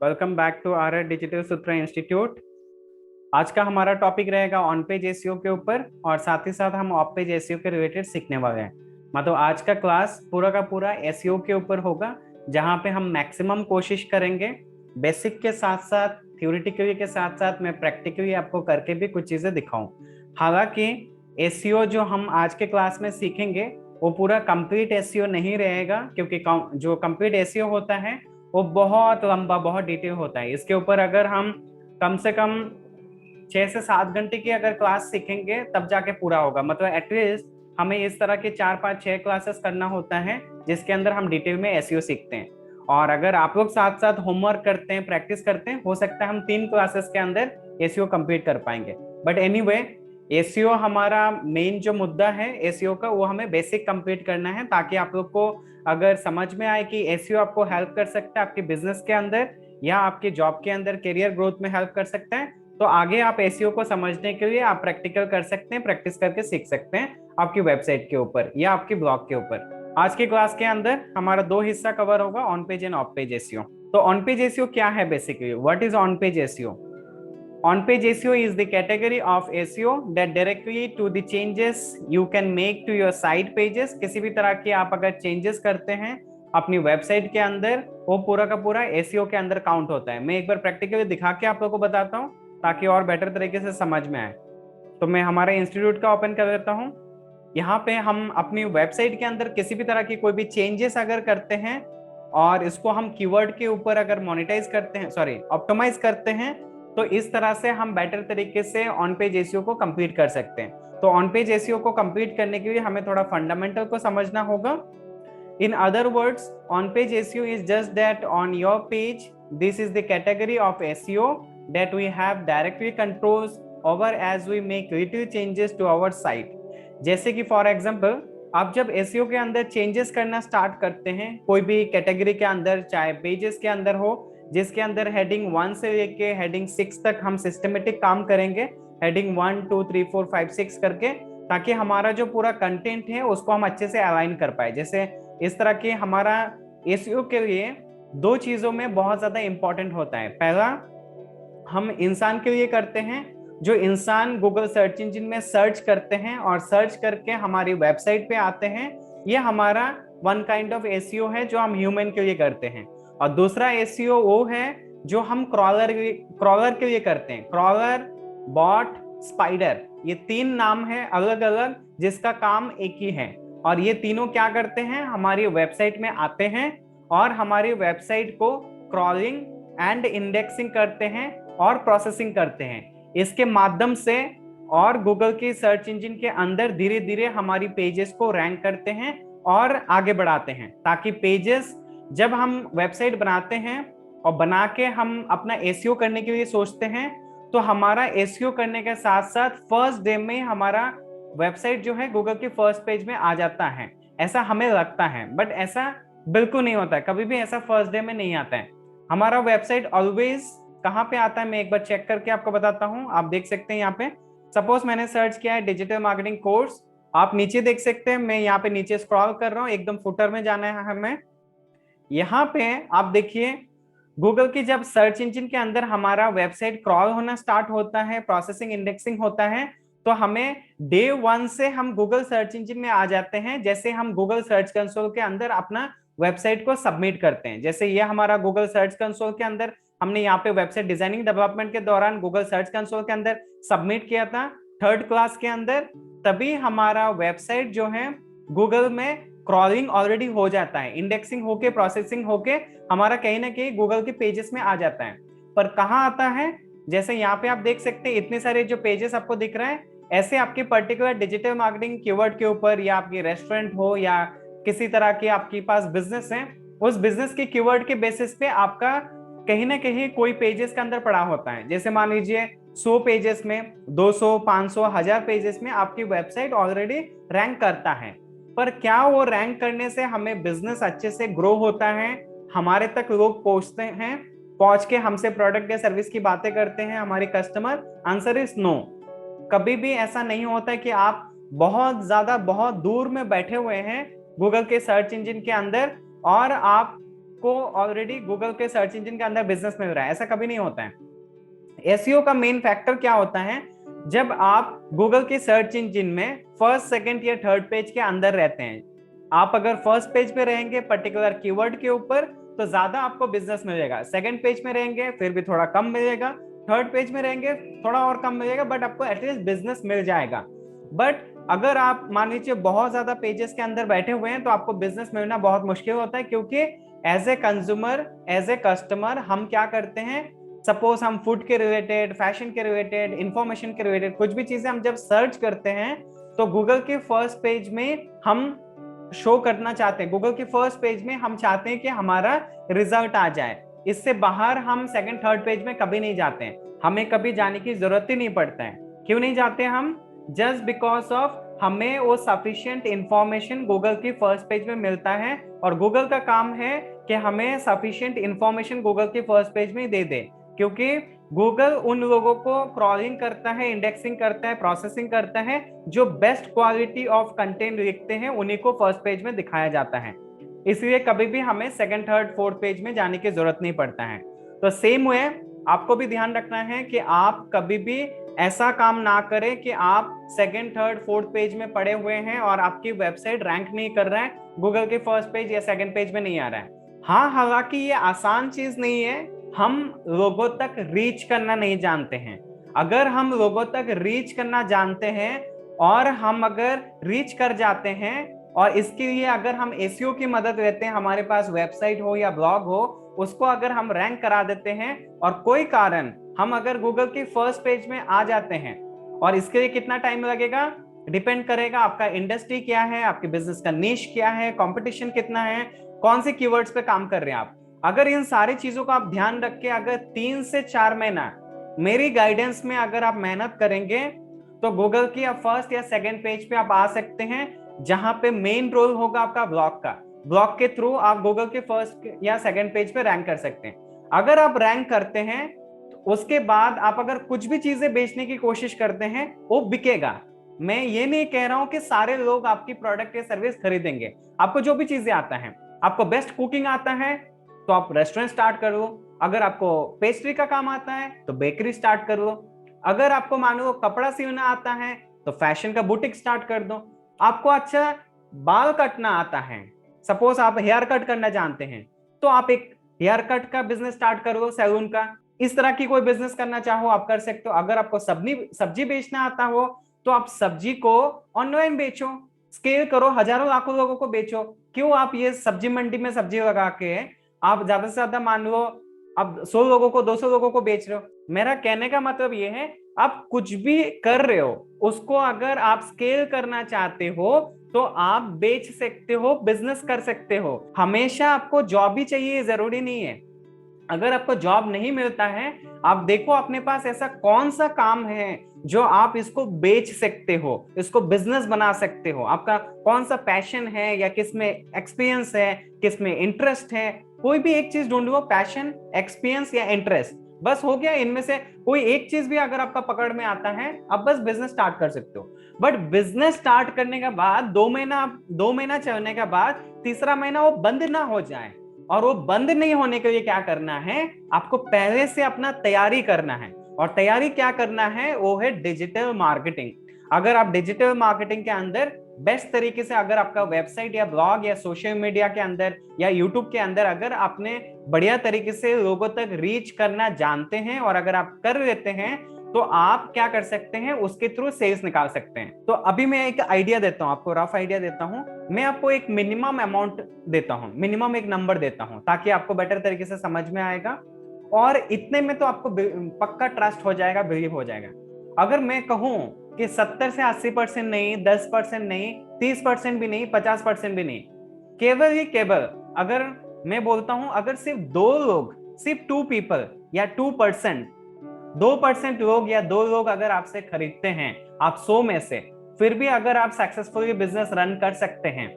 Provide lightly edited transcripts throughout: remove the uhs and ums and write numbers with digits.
Welcome back to our digital Sutra institute. आज का हमारा टॉपिक रहेगा ऑन पेज एसईओ के ऊपर और साथ ही साथ हम ऑफ पेज एसईओ के रिलेटेड सीखने वाले हैं। मतलब आज का क्लास पूरा का पूरा एसईओ के ऊपर होगा, जहां पे हम मैक्सिमम कोशिश करेंगे बेसिक के साथ साथ थ्योरेटिकली के साथ साथ मैं प्रैक्टिकली आपको करके भी कुछ चीजें दिखाऊं। हालांकि एसईओ जो हम आज के क्लास में सीखेंगे वो पूरा कंप्लीट एसईओ नहीं रहेगा, क्योंकि जो कंप्लीट एसईओ होता है वो बहुत लंबा बहुत डिटेल होता है। इसके ऊपर अगर हम कम से कम 6 से 7 घंटे की अगर क्लास सीखेंगे तब जाके पूरा होगा। मतलब एटलीस्ट हमें इस तरह के 4 5 6 क्लासेस करना होता है जिसके अंदर हम डिटेल में एसईओ सीखते हैं। और अगर आप लोग साथ साथ होमवर्क करते हैं, प्रैक्टिस करते हैं, हो सकता है हम 3 क्लासेस के अंदर एसईओ कंप्लीट कर पाएंगे। बट एनीवे, एसईओ हमारा मेन जो मुद्दा है एसईओ का, वो हमें बेसिक कंप्लीट करना है, ताकि आप लोग को अगर समझ में आए कि एसईओ आपको हेल्प कर सकता है आपके बिजनेस के अंदर या आपके जॉब के अंदर करियर ग्रोथ में हेल्प कर सकता है, तो आगे आप एसईओ को समझने के लिए आप प्रैक्टिकल कर सकते हैं, प्रैक्टिस करके सीख सकते हैं आपकी वेबसाइट के ऊपर या आपके ब्लॉग के ऊपर। आज की क्लास के अंदर हमारा 2 हिस्सा कवर होगा, on page end of page SEO. तो ऑन पेज एसईओ क्या है? Basically what is on page SEO? On page SEO is the category of SEO that directly to the changes you can make to your site pages। किसी भी तरह की आप अगर changes करते हैं अपनी वेबसाइट के अंदर, वो पूरा का पूरा SEO के अंदर काउंट होता है। मैं एक बार प्रैक्टिकली दिखा के आप लोगों को बताता हूँ ताकि और बेटर तरीके से समझ में आए। तो मैं हमारे इंस्टीट्यूट का ओपन कर देता हूँ। यहाँ पे हम अपनी वेबसाइट के अंदर किसी भी तरह की कोई भी चेंजेस अगर करते हैं और इसको हम कीवर्ड के ऊपर अगर मोनेटाइज करते हैं, सॉरी ऑप्टिमाइज करते हैं, तो इस तरह से हम बेटर तरीके से ऑन पेज एसईओ को कंप्लीट कर सकते हैं। तो ऑन पेज एसईओ को कंप्लीट करने के लिए हमें थोड़ा फंडामेंटल को समझना होगा। In other words, on page SEO is just that on your page this is the category of SEO that we have directly controls over as we make little changes to our site. जैसे कि for example, आप जब SEO के अंदर changes करना start करते हैं कोई भी कैटेगरी के अंदर, चाहे पेजेस के अंदर हो, जिसके अंदर हेडिंग 1 से लेके हेडिंग 6 तक हम सिस्टमेटिक काम करेंगे, हेडिंग 1 2 3 4 5 6 करके, ताकि हमारा जो पूरा कंटेंट है उसको हम अच्छे से अलाइन कर पाए। जैसे इस तरह के हमारा एसईओ के लिए 2 चीजों में बहुत ज्यादा इंपॉर्टेंट होता है। पहला, हम इंसान के लिए करते हैं, जो इंसान गूगल सर्च इंजन में सर्च करते हैं और सर्च करके हमारी वेबसाइट पे आते हैं, ये हमारा वन काइंड ऑफ एसईओ है जो हम ह्यूमन के लिए करते हैं। और दूसरा एसईओ वो है जो हम क्रॉलर के लिए करते हैं। क्रॉलर, बॉट, स्पाइडर, ये 3 नाम है अलग अलग जिसका काम एक ही है। और ये तीनों क्या करते हैं? हमारी वेबसाइट में आते हैं और हमारी वेबसाइट को क्रॉलिंग एंड इंडेक्सिंग करते हैं और प्रोसेसिंग करते हैं इसके माध्यम से, और गूगल की सर्च इंजन के अंदर धीरे धीरे हमारी पेजेस को रैंक करते हैं और आगे बढ़ाते हैं, ताकि पेजेस जब हम वेबसाइट बनाते हैं और बना के हम अपना एसईओ करने के लिए सोचते हैं, तो हमारा एसईओ करने के साथ साथ फर्स्ट डे में हमारा वेबसाइट जो है गूगल की फर्स्ट पेज में आ जाता है। ऐसा हमें लगता है, बट ऐसा बिल्कुल नहीं होता है। कभी भी ऐसा फर्स्ट डे में नहीं आता है। हमारा वेबसाइट ऑलवेज कहाँ पे आता है, मैं एक बार चेक करके आपको बताता हूँ। आप देख सकते हैं यहाँ पे, सपोज मैंने सर्च किया है डिजिटल मार्केटिंग कोर्स। आप नीचे देख सकते हैं, मैं यहाँ पे नीचे स्क्रॉल कर रहा हूँ, एकदम फुटर में जाना है हमें। यहाँ पे आप देखिए, गूगल की जब सर्च इंजन के अंदर हमारा वेबसाइट क्रॉल होना स्टार्ट होता है, प्रोसेसिंग इंडेक्सिंग होता है, तो हमें डे 1 से हम गूगल सर्च इंजन में आ जाते हैं। जैसे हम गूगल सर्च कंसोल के अंदर अपना वेबसाइट को सबमिट करते हैं, जैसे ये हमारा गूगल सर्च कंसोल के अंदर हमने यहाँ पे वेबसाइट डिजाइनिंग डेवलपमेंट के दौरान गूगल सर्च कंसोल के अंदर सबमिट किया था 3rd क्लास के अंदर, तभी हमारा वेबसाइट जो है गूगल में क्रॉलिंग ऑलरेडी हो जाता है, इंडेक्सिंग होके प्रोसेसिंग होके हमारा कहीं ना कहीं गूगल के पेजेस में आ जाता है। पर कहाँ आता है? जैसे यहाँ पे आप देख सकते हैं इतने सारे जो पेजेस आपको दिख रहा है, ऐसे आपके पर्टिकुलर डिजिटल मार्केटिंग कीवर्ड के ऊपर, या आपकी रेस्टोरेंट हो या किसी तरह की आपके पास बिजनेस है, उस बिजनेस के कीवर्ड के बेसिस पे आपका कहीं ना कहीं कोई पेजेस के अंदर पड़ा होता है। जैसे मान लीजिए 100 पेजेस में, 200, 500, 1000 पेजेस में आपकी वेबसाइट ऑलरेडी रैंक करता है। पर क्या वो रैंक करने से हमें बिजनेस अच्छे से ग्रो होता है, हमारे तक लोग पहुंचते हैं, पहुंच के हमसे प्रोडक्ट या सर्विस की बातें करते हैं हमारे कस्टमर? Answer is no. कभी भी ऐसा नहीं होता कि आप बहुत ज्यादा बहुत दूर में बैठे हुए हैं गूगल के सर्च इंजन के अंदर और आप को ऑलरेडी गूगल के सर्च इंजन के अंदर बिजनेस मिल रहा है, ऐसा कभी नहीं होता है। एसईओ का मेन फैक्टर क्या होता है, जब आप गूगल के सर्च इंजन में फर्स्ट, सेकंड या थर्ड पेज के अंदर रहते हैं। आप अगर फर्स्ट पेज पे रहेंगे पर्टिकुलर कीवर्ड के ऊपर तो ज्यादा आपको बिजनेस मिलेगा, सेकंड पेज में रहेंगे फिर भी थोड़ा कम मिलेगा, थर्ड पेज में रहेंगे थोड़ा और कम मिलेगा, बट आपको एटलीस्ट बिजनेस मिल जाएगा। बट अगर आप मान लीजिए बहुत ज्यादा पेजेस के अंदर बैठे हुए हैं तो आपको बिजनेस मिलना बहुत मुश्किल होता है, क्योंकि as a consumer, as a customer हम क्या करते हैं, सपोज हम फूड के रिलेटेड, फैशन के रिलेटेड, इंफॉर्मेशन के रिलेटेड कुछ भी चीजें हम जब सर्च करते हैं तो गूगल के फर्स्ट पेज में हम शो करना चाहते हैं, गूगल के फर्स्ट पेज में हम चाहते हैं कि हमारा रिजल्ट आ जाए। इससे बाहर हम सेकंड थर्ड पेज में कभी नहीं जाते हैं, हमें कभी जाने की जरूरत ही नहीं पड़ता है। क्यों नहीं जाते हम? जस्ट बिकॉज ऑफ हमें वो सफिशिएंट इंफॉर्मेशन गूगल की फर्स्ट पेज में मिलता है, और गूगल का काम है कि हमें सफिशिएंट इंफॉर्मेशन गूगल के फर्स्ट पेज में दे दे, क्योंकि गूगल उन लोगों को क्रॉलिंग करता है, इंडेक्सिंग करता है, प्रोसेसिंग करता है, जो बेस्ट क्वालिटी ऑफ कंटेंट लिखते हैं उन्हीं को फर्स्ट पेज में दिखाया जाता है। इसलिए कभी भी हमें सेकंड, थर्ड, फोर्थ पेज में जाने की जरूरत नहीं पड़ता है। तो सेम वे आपको भी ध्यान रखना है कि आप कभी भी ऐसा काम ना करें कि आप सेकंड, थर्ड, फोर्थ पेज में पड़े हुए हैं और आपकी वेबसाइट रैंक नहीं कर रहा है, गूगल के फर्स्ट पेज या सेकंड पेज में नहीं आ रहा है। हाँ, हालांकि ये आसान चीज नहीं है, हम लोगों तक रीच करना नहीं जानते हैं। अगर हम लोगों तक रीच करना जानते हैं और हम अगर रीच कर जाते हैं और इसके लिए अगर हम एसईओ की मदद लेते हैं, हमारे पास वेबसाइट हो या ब्लॉग हो, उसको अगर हम रैंक करा देते हैं और कोई कारण हम अगर गूगल की फर्स्ट पेज में आ जाते हैं, और इसके लिए कितना टाइम लगेगा डिपेंड करेगा आपका इंडस्ट्री क्या है, आपके बिजनेस का निश क्या है, कंपटीशन कितना है, कौन से कीवर्ड्स पे काम कर रहे हैं आप। अगर इन सारी चीजों का आप ध्यान रख के अगर 3 से 4 महीना मेरी गाइडेंस में अगर आप मेहनत करेंगे तो गूगल की आप फर्स्ट या सेकंड पेज पे आप आ सकते हैं, जहां पे मेन रोल होगा आपका ब्लॉग का। ब्लॉग के थ्रू आप गूगल के फर्स्ट या सेकंड पेज पे रैंक कर सकते हैं। अगर आप रैंक करते हैं तो उसके बाद आप अगर कुछ भी चीजें बेचने की कोशिश करते हैं वो बिकेगा। मैं ये नहीं कह रहा हूं कि सारे लोग आपकी प्रोडक्ट या सर्विस खरीदेंगे। आपको जो भी चीजें आता है, आपको बेस्ट कुकिंग आता है तो आप रेस्टोरेंट स्टार्ट कर लो, अगर आपको पेस्ट्री का काम आता है तो बेकरी स्टार्ट कर लो, अगर आपको मानो कपड़ा सिलना आता है तो फैशन का बुटीक स्टार्ट कर दो, आपको अच्छा बाल कटना आता है, सपोज आप हेयर कट करना जानते हैं तो आप एक हेयर कट का बिजनेस स्टार्ट कर लो, सैलून का। इस तरह की कोई बिजनेस करना चाहो आप कर सकते हो। अगर आपको सब्जी बेचना आता हो तो आप सब्जी को ऑनलाइन बेचो, स्केल करो, हजारों लाखों लोगों को बेचो। क्यों आप ये सब्जी मंडी में सब्जी लगा के आप ज्यादा से ज्यादा मान लो अब 100 लोगों को, 200 लोगों को बेच रहे हो? मेरा कहने का मतलब ये है, आप कुछ भी कर रहे हो उसको अगर आप स्केल करना चाहते हो तो आप बेच सकते हो, बिजनेस कर सकते हो। हमेशा आपको जॉब ही चाहिए जरूरी नहीं है। अगर आपको जॉब नहीं मिलता है, आप देखो अपने पास ऐसा कौन सा काम है जो आप इसको बेच सकते हो, इसको बिजनेस बना सकते हो। आपका कौन सा पैशन है या किसमें एक्सपीरियंस है, किसमें इंटरेस्ट है, कोई भी एक चीज ढूंढ लो, पैशन, एक्सपीरियंस या इंटरेस्ट, बस हो गया। इनमें से कोई एक चीज भी अगर आपका पकड़ में आता है, आप बस बिजनेस स्टार्ट कर सकते हो। बट बिजनेस स्टार्ट करने के बाद 2 महीना चलने के बाद तीसरा महीना वो बंद ना हो जाए, और वो बंद नहीं होने के लिए क्या करना है, आपको पहले से अपना तैयारी करना है। और तैयारी क्या करना है, वो है डिजिटल मार्केटिंग। अगर आप डिजिटल मार्केटिंग के अंदर बेस्ट तरीके से अगर आपका वेबसाइट या ब्लॉग या सोशल मीडिया के अंदर या यूट्यूब के अंदर अगर आपने बढ़िया तरीके से लोगों तक रीच करना जानते हैं और अगर आप कर लेते हैं तो आप क्या कर सकते हैं, उसके थ्रू सेल्स निकाल सकते हैं। तो अभी मैं एक आइडिया देता हूं आपको, रफ आइडिया देता हूं। मैं आपको एक मिनिमम अमाउंट देता हूं, मिनिमम एक नंबर देता हूं ताकि आपको बेटर तरीके से समझ में आएगा, और इतने में तो आपको पक्का ट्रस्ट हो जाएगा, बिलीव हो जाएगा। अगर मैं कहूं कि 70 से 80% नहीं, 10% नहीं, 30% भी नहीं, 50% भी नहीं, केवल अगर मैं बोलता हूं अगर सिर्फ 2 लोग, सिर्फ 2 पीपल या 2% लोग या 2 लोग अगर आपसे खरीदते हैं, आप 100 में से, फिर भी अगर आप सक्सेसफुली बिजनेस रन कर सकते हैं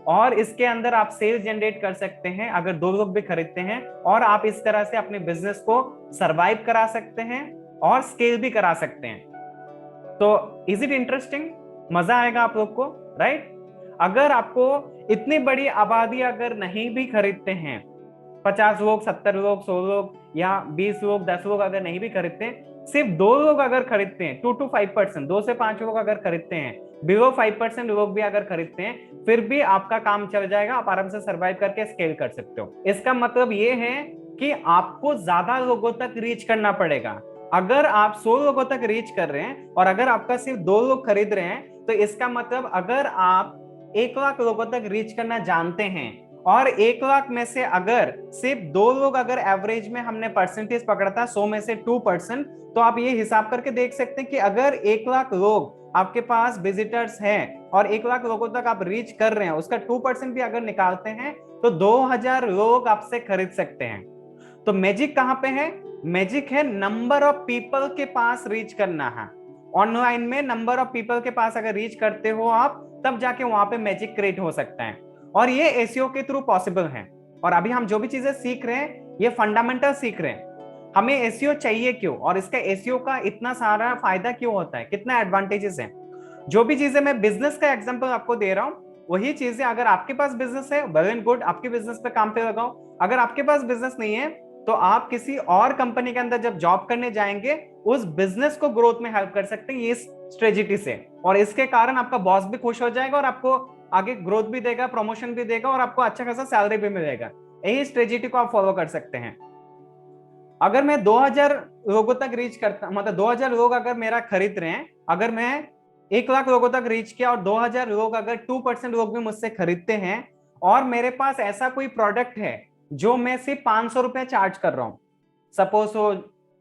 और इसके अंदर आप सेल्स जनरेट कर सकते हैं, अगर 2 लोग भी खरीदते हैं, और आप इस तरह से अपने बिजनेस को सरवाइव करा सकते हैं और स्केल भी करा सकते हैं, तो इज इट इंटरेस्टिंग? मजा आएगा आप लोग को, राइट? अगर आपको इतनी बड़ी आबादी अगर नहीं भी खरीदते हैं, 50 लोग, 70 लोग, 100 लोग या 20 लोग, 10 लोग अगर नहीं भी खरीदते, सिर्फ 2 लोग अगर खरीदते हैं, 2 to 5%, 2 से 5 लोग अगर खरीदते हैं, बिलो 5% लोग भी अगर खरीदते हैं, फिर भी आपका काम चल जाएगा, आप आराम से सर्वाइव करके स्केल कर सकते हो। इसका मतलब ये है कि आपको ज्यादा लोगों तक रीच करना पड़ेगा। अगर आप 100 लोगों तक रीच कर रहे हैं और अगर आपका सिर्फ 2 लोग खरीद रहे हैं, तो इसका मतलब अगर आप 1 लाख लोगों तक रीच करना जानते हैं और 1 लाख में से अगर सिर्फ 2 लोग अगर एवरेज में हमने परसेंटेज पकड़ा था 100 में से 2%, तो आप ये हिसाब करके देख सकते हैं कि अगर 1 लाख लोग आपके पास विजिटर्स हैं और 1 लाख लोगों तक आप रीच कर रहे हैं, उसका 2% भी अगर निकालते हैं तो 2000 लोग आपसे खरीद सकते हैं। तो मैजिक कहां पे है? मैजिक है नंबर ऑफ पीपल के पास रीच करना है। ऑनलाइन में नंबर ऑफ पीपल के पास अगर रीच करते हो आप, तब जाके वहां पे मैजिक क्रिएट हो सकता है, और ये एसईओ के थ्रू पॉसिबल है। और अभी हम जो भी चीजें सीख रहे हैं ये फंडामेंटल सीख रहे हैं। हमें एसईओ चाहिए क्यों और इसका एसईओ का इतना सारा फायदा क्यों होता है, कितना एडवांटेजेस है। जो भी चीजें मैं बिजनेस का एग्जांपल आपको दे रहा हूं, वही चीजें अगर आपके पास बिजनेस है, वेल एंड गुड, आपके बिजनेस पे काम पे लगाओ। अगर आपके पास बिजनेस नहीं है तो आप किसी और कंपनी के अंदर जब जॉब करने जाएंगे, उस बिजनेस को ग्रोथ में हेल्प कर सकते हैं इस स्ट्रेटेजी से, और इसके कारण आपका बॉस भी खुश हो जाएगा और आपको आगे ग्रोथ भी देगा, प्रमोशन भी देगा और आपको अच्छा खासा सैलरी भी मिलेगा। यही स्ट्रेटेजी को आप फॉलो कर सकते हैं। अगर मैं 2000 लोगों तक रीच करता, मतलब 2000 लोग अगर मेरा खरीद रहे हैं, अगर मैं 1 लाख लोगों तक रीच किया और 2000 लोग अगर 2% लोग भी मुझसे खरीदते हैं, और मेरे पास ऐसा कोई प्रोडक्ट है जो मैं सिर्फ 500 रुपए चार्ज कर रहा हूं, सपोज हो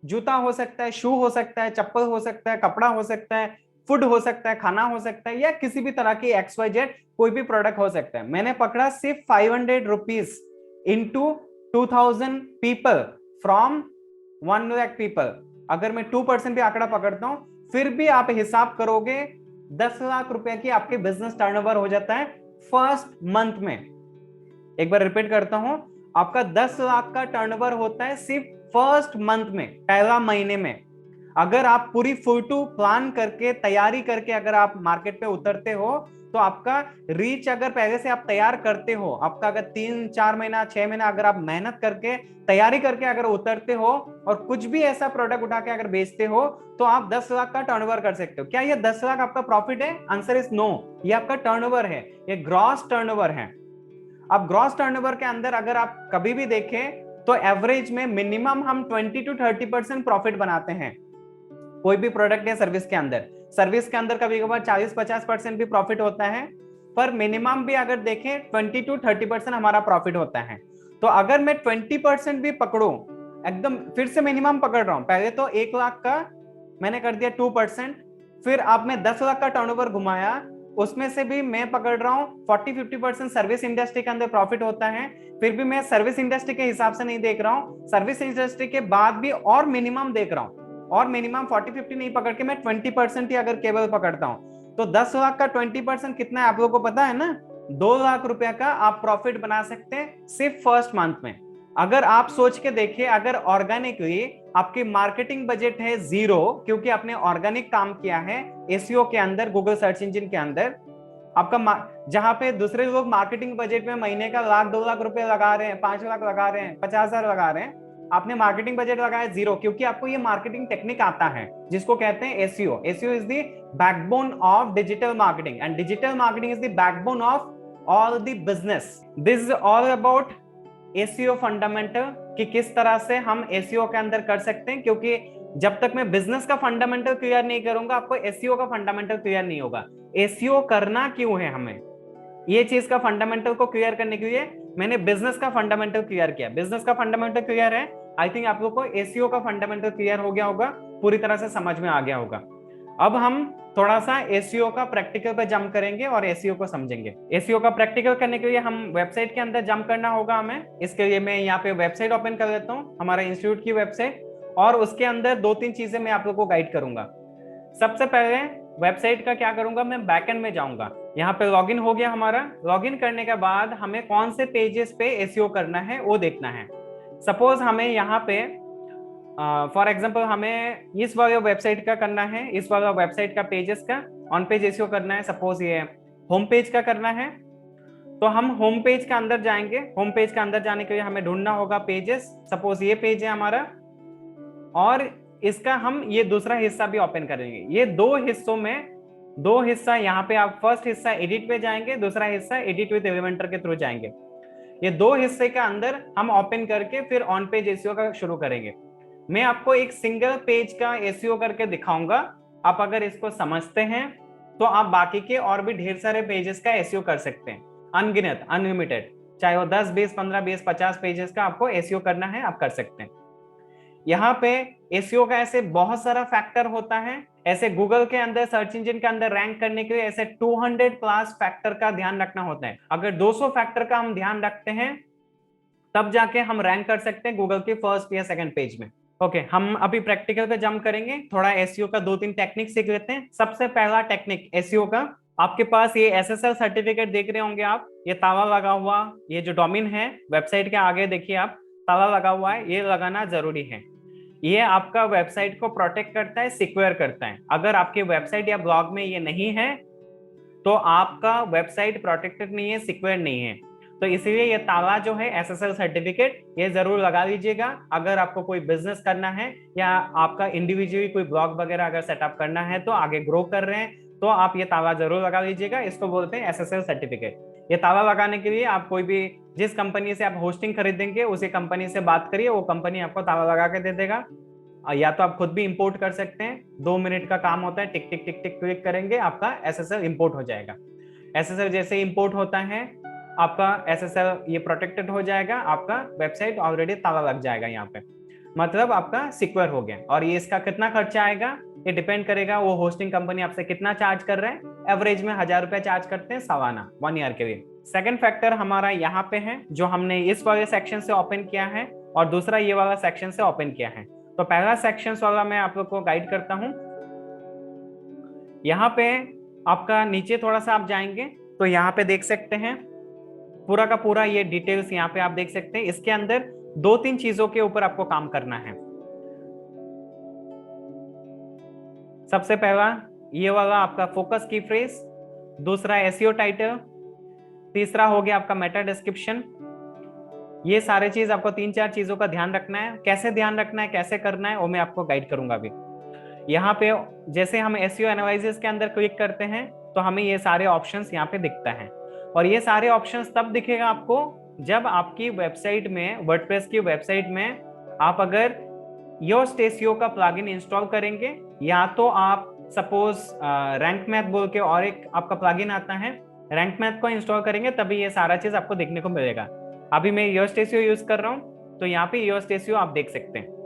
जूता हो सकता है, शू हो सकता है, चप्पल हो सकता है, कपड़ा हो सकता है, फूड हो सकता है, खाना हो सकता है, या किसी भी तरह की XYZ कोई भी प्रोडक्ट हो सकता है, मैंने पकड़ा सिर्फ 500 rupees into 2000 people from 1 lakh people. अगर मैं 2% भी आंकड़ा पकड़ता हूं, फिर भी आप हिसाब करोगे 10 लाख रुपए की आपके बिजनेस टर्नओवर हो जाता है फर्स्ट मंथ में। एक बार रिपीट करता हूं, आपका 10 लाख का टर्नओवर होता है सिर्फ फर्स्ट मंथ में, पहला महीने में। अगर आप पूरी फुल टू प्लान करके, तैयारी करके अगर आप मार्केट पे उतरते हो, तो आपका रीच अगर पहले से आप तैयार करते हो, आपका अगर 3-4 महीना 6 महीना अगर आप मेहनत करके तैयारी करके अगर उतरते हो और कुछ भी ऐसा प्रोडक्ट उठा के अगर बेचते हो, तो आप 10 लाख का टर्नओवर कर सकते हो। क्या ये 10 लाख आपका प्रॉफिट है? आंसर इज नो, ये आपका टर्नओवर है, ये ग्रॉस टर्नओवर है। अब ग्रॉस टर्नओवर के अंदर अगर आप कभी भी देखें तो एवरेज में मिनिमम हम 20 to 30% प्रॉफिट बनाते हैं कोई भी प्रोडक्ट या सर्विस के अंदर। सर्विस के अंदर कभी कभार 40-50% भी प्रॉफिट होता है, पर मिनिमम भी अगर देखें 20 to 30% हमारा प्रॉफिट होता है। तो अगर मैं 20% भी पकड़ूं, एकदम फिर से मिनिमम पकड़ रहा हूं, पहले तो 1 लाख का मैंने कर दिया 2%, फिर अब मैं 10 लाख का टर्नओवर घुमाया, उसमें से भी मैं पकड़ रहा हूं 40-50% सर्विस इंडस्ट्री के अंदर प्रॉफिट होता है। फिर भी मैं सर्विस इंडस्ट्री के हिसाब से नहीं देख रहा हूं, सर्विस इंडस्ट्री के बाद भी और मिनिमम देख रहा हूं, और मिनिमम 40-50 नहीं पकड़ के मैं 20% ही अगर केवल पकड़ता हूं, तो 10 लाख का 20% कितना है आप लोगों को पता है ना? 2 लाख रुपया का आप प्रॉफिट बना सकते हैं सिर्फ फर्स्ट मंथ में। अगर आप सोच के देखिए, अगर ऑर्गेनिकली आपकी मार्केटिंग बजट है 0, क्योंकि आपने ऑर्गेनिक काम किया है एसईओ के अंदर, गूगल सर्च इंजन के अंदर, आपका जहां पे दूसरे लोग मार्केटिंग बजट में महीने का 1-2 लाख रुपए लगा रहे हैं, 5 लाख लगा रहे हैं, 50,000 लगा रहे हैं, आपने मार्केटिंग बजट लगाया 0, क्योंकि आपको ये मार्केटिंग टेक्निक आता है जिसको कहते हैं SEO. SEO is the backbone of digital marketing, and digital marketing is the backbone of all the business. This is all about SEO fundamental, कि किस तरह से हम एसईओ के अंदर कर सकते हैं, क्योंकि जब तक मैं बिजनेस का फंडामेंटल क्लियर नहीं करूंगा, आपको एसईओ का फंडामेंटल क्लियर नहीं होगा। एसईओ करना क्यों है हमें, ये चीज का फंडामेंटल को क्लियर करने के लिए मैंने बिजनेस का फंडामेंटल क्लियर किया। बिजनेस का फंडामेंटल क्लियर है, आई थिंक आप लोग को एसईओ का फंडामेंटल क्लियर हो गया होगा, पूरी तरह से समझ में आ गया होगा। अब हम थोड़ा सा एसईओ का प्रैक्टिकल पे जंप करेंगे और एसईओ को समझेंगे। एसईओ का प्रैक्टिकल करने के लिए हम वेबसाइट के अंदर जंप करना होगा हमें। इसके लिए मैं यहाँ पे वेबसाइट ओपन कर लेता हूँ, हमारा इंस्टीट्यूट की वेबसाइट, और उसके अंदर 2-3 चीजें मैं आप लोग को गाइड करूंगा। सबसे पहले वेबसाइट का क्या करूंगा, मैं बैकएंड में जाऊंगा। यहाँ पे लॉगिन हो गया हमारा। लॉगिन करने के बाद हमें कौन से पेजेस पे एसईओ करना है वो देखना है। सपोज हमें यहाँ पे फॉर एग्जांपल हमें इस वाले वेबसाइट का करना है, इस वाला वेबसाइट का पेजेस का ऑन पेज एसईओ करना है। सपोज ये होम पेज का करना है, तो हम होम पेज के अंदर जाएंगे। होम पेज के अंदर जाने के लिए हमें ढूंढना होगा पेजेस। सपोज ये पेज है हमारा, और इसका हम ये दूसरा हिस्सा भी ओपन करेंगे। ये दो हिस्सों में, दो हिस्सा यहाँ पे आप फर्स्ट हिस्सा एडिट पे जाएंगे, दूसरा हिस्सा एडिट विद एलिमेंटर के थ्रू जाएंगे। ये दो हिस्से के अंदर हम ओपन करके फिर ऑन पेज एसईओ का शुरू करेंगे। मैं आपको एक सिंगल पेज का एसईओ करके दिखाऊंगा। आप अगर इसको समझते हैं तो आप बाकी के और भी ढेर सारे पेजेस का एसईओ कर सकते हैं, अनगिनत, अनलिमिटेड, चाहे वो 10, 20, 15, 20, 50 पेजेस का आपको एसईओ करना है, आप कर सकते हैं। यहाँ पे एसईओ का ऐसे बहुत सारा फैक्टर होता है। ऐसे गूगल के अंदर, सर्च इंजन के अंदर रैंक करने के लिए ऐसे 200 प्लस फैक्टर का ध्यान रखना होता है। अगर 200 फैक्टर का हम ध्यान रखते हैं तब जाके हम रैंक कर सकते हैं गूगल के फर्स्ट या सेकंड पेज में। ओके, हम अभी प्रैक्टिकल पे जंप करेंगे। थोड़ा एसईओ का 2-3 टेक्निक सीख लेते हैं। सबसे पहला टेक्निक एसईओ का, आपके पास ये एसएसएल सर्टिफिकेट देख रहे होंगे आप, ये ताला लगा हुआ, ये जो डोमेन है वेबसाइट के आगे देखिए आप, ताला लगा हुआ है, ये लगाना जरूरी है। ये आपका वेबसाइट को प्रोटेक्ट करता है, सिक्योर करता है। अगर आपकी वेबसाइट या ब्लॉग में ये नहीं है तो आपका वेबसाइट प्रोटेक्टेड नहीं है, सिक्योर नहीं है। तो इसीलिए ये ताला जो है एसएसएल सर्टिफिकेट, ये जरूर लगा लीजिएगा। अगर आपको कोई बिजनेस करना है या आपका इंडिविजुअली कोई ब्लॉग वगैरह अगर सेटअप करना है, तो आगे ग्रो कर रहे हैं, तो आप ये ताला जरूर लगा लीजिएगा। इसको बोलते हैं एसएसएल सर्टिफिकेट। ये ताला लगाने के लिए आप कोई भी, जिस कंपनी से आप होस्टिंग खरीदेंगे उसी कंपनी से बात करिए, वो कंपनी आपको ताला लगा के दे देगा। या तो आप खुद भी इंपोर्ट कर सकते हैं, 2 मिनट का काम होता है, टिक टिक टिक टिक क्लिक करेंगे, आपका एसएसएल इंपोर्ट हो जाएगा। एसएसएल जैसे इंपोर्ट होता है, आपका एसएसएल ये प्रोटेक्टेड हो जाएगा, आपका वेबसाइट ऑलरेडी ताला लग जाएगा यहाँ पे, मतलब आपका सिक्योर हो गया। और ये इसका कितना खर्चा आएगा, ये डिपेंड करेगा वो होस्टिंग कंपनी आपसे कितना चार्ज कर रहे हैं। एवरेज में 1000 रुपए चार्ज करते हैं सालाना 1 ईयर के लिए। सेकंड फैक्टर हमारा यहाँ पे है, जो हमने इस वाले सेक्शन से ओपन किया है और दूसरा ये वाला सेक्शन से ओपन किया है। तो पहला सेक्शन वाला मैं आप लोग को गाइड करता हूं। यहाँ पे आपका नीचे थोड़ा सा आप जाएंगे तो यहाँ पे देख सकते हैं पूरा का पूरा ये डिटेल्स यहाँ पे आप देख सकते हैं। इसके अंदर 2-3 चीजों के ऊपर आपको काम करना है। सबसे पहला ये वाला आपका फोकस की फ्रेज, दूसरा एसईओ टाइटल, तीसरा हो गया आपका मेटा डिस्क्रिप्शन। ये सारे चीज आपको 3-4 चीजों का ध्यान रखना है। कैसे ध्यान रखना है, कैसे करना है, वो मैं आपको गाइड करूंगा अभी। यहाँ पे जैसे हम एसईओ एनालिसिस के अंदर क्लिक करते हैं तो हमें ये सारे ऑप्शंस यहाँ पे दिखता है। और ये सारे ऑप्शंस तब दिखेगा आपको जब आपकी वेबसाइट में, वर्डप्रेस की वेबसाइट में आप अगर योस्ट एसईओ का प्लगइन इंस्टॉल करेंगे, या तो आप सपोज रैंक मैथ बोल के और एक आपका प्लगइन आता है, रैंक मैथ को इंस्टॉल करेंगे तभी ये सारा चीज आपको देखने को मिलेगा। अभी मैं योस्ट एसईओ यूज कर रहा हूँ, तो यहाँ पे योस्ट एसईओ आप देख सकते हैं।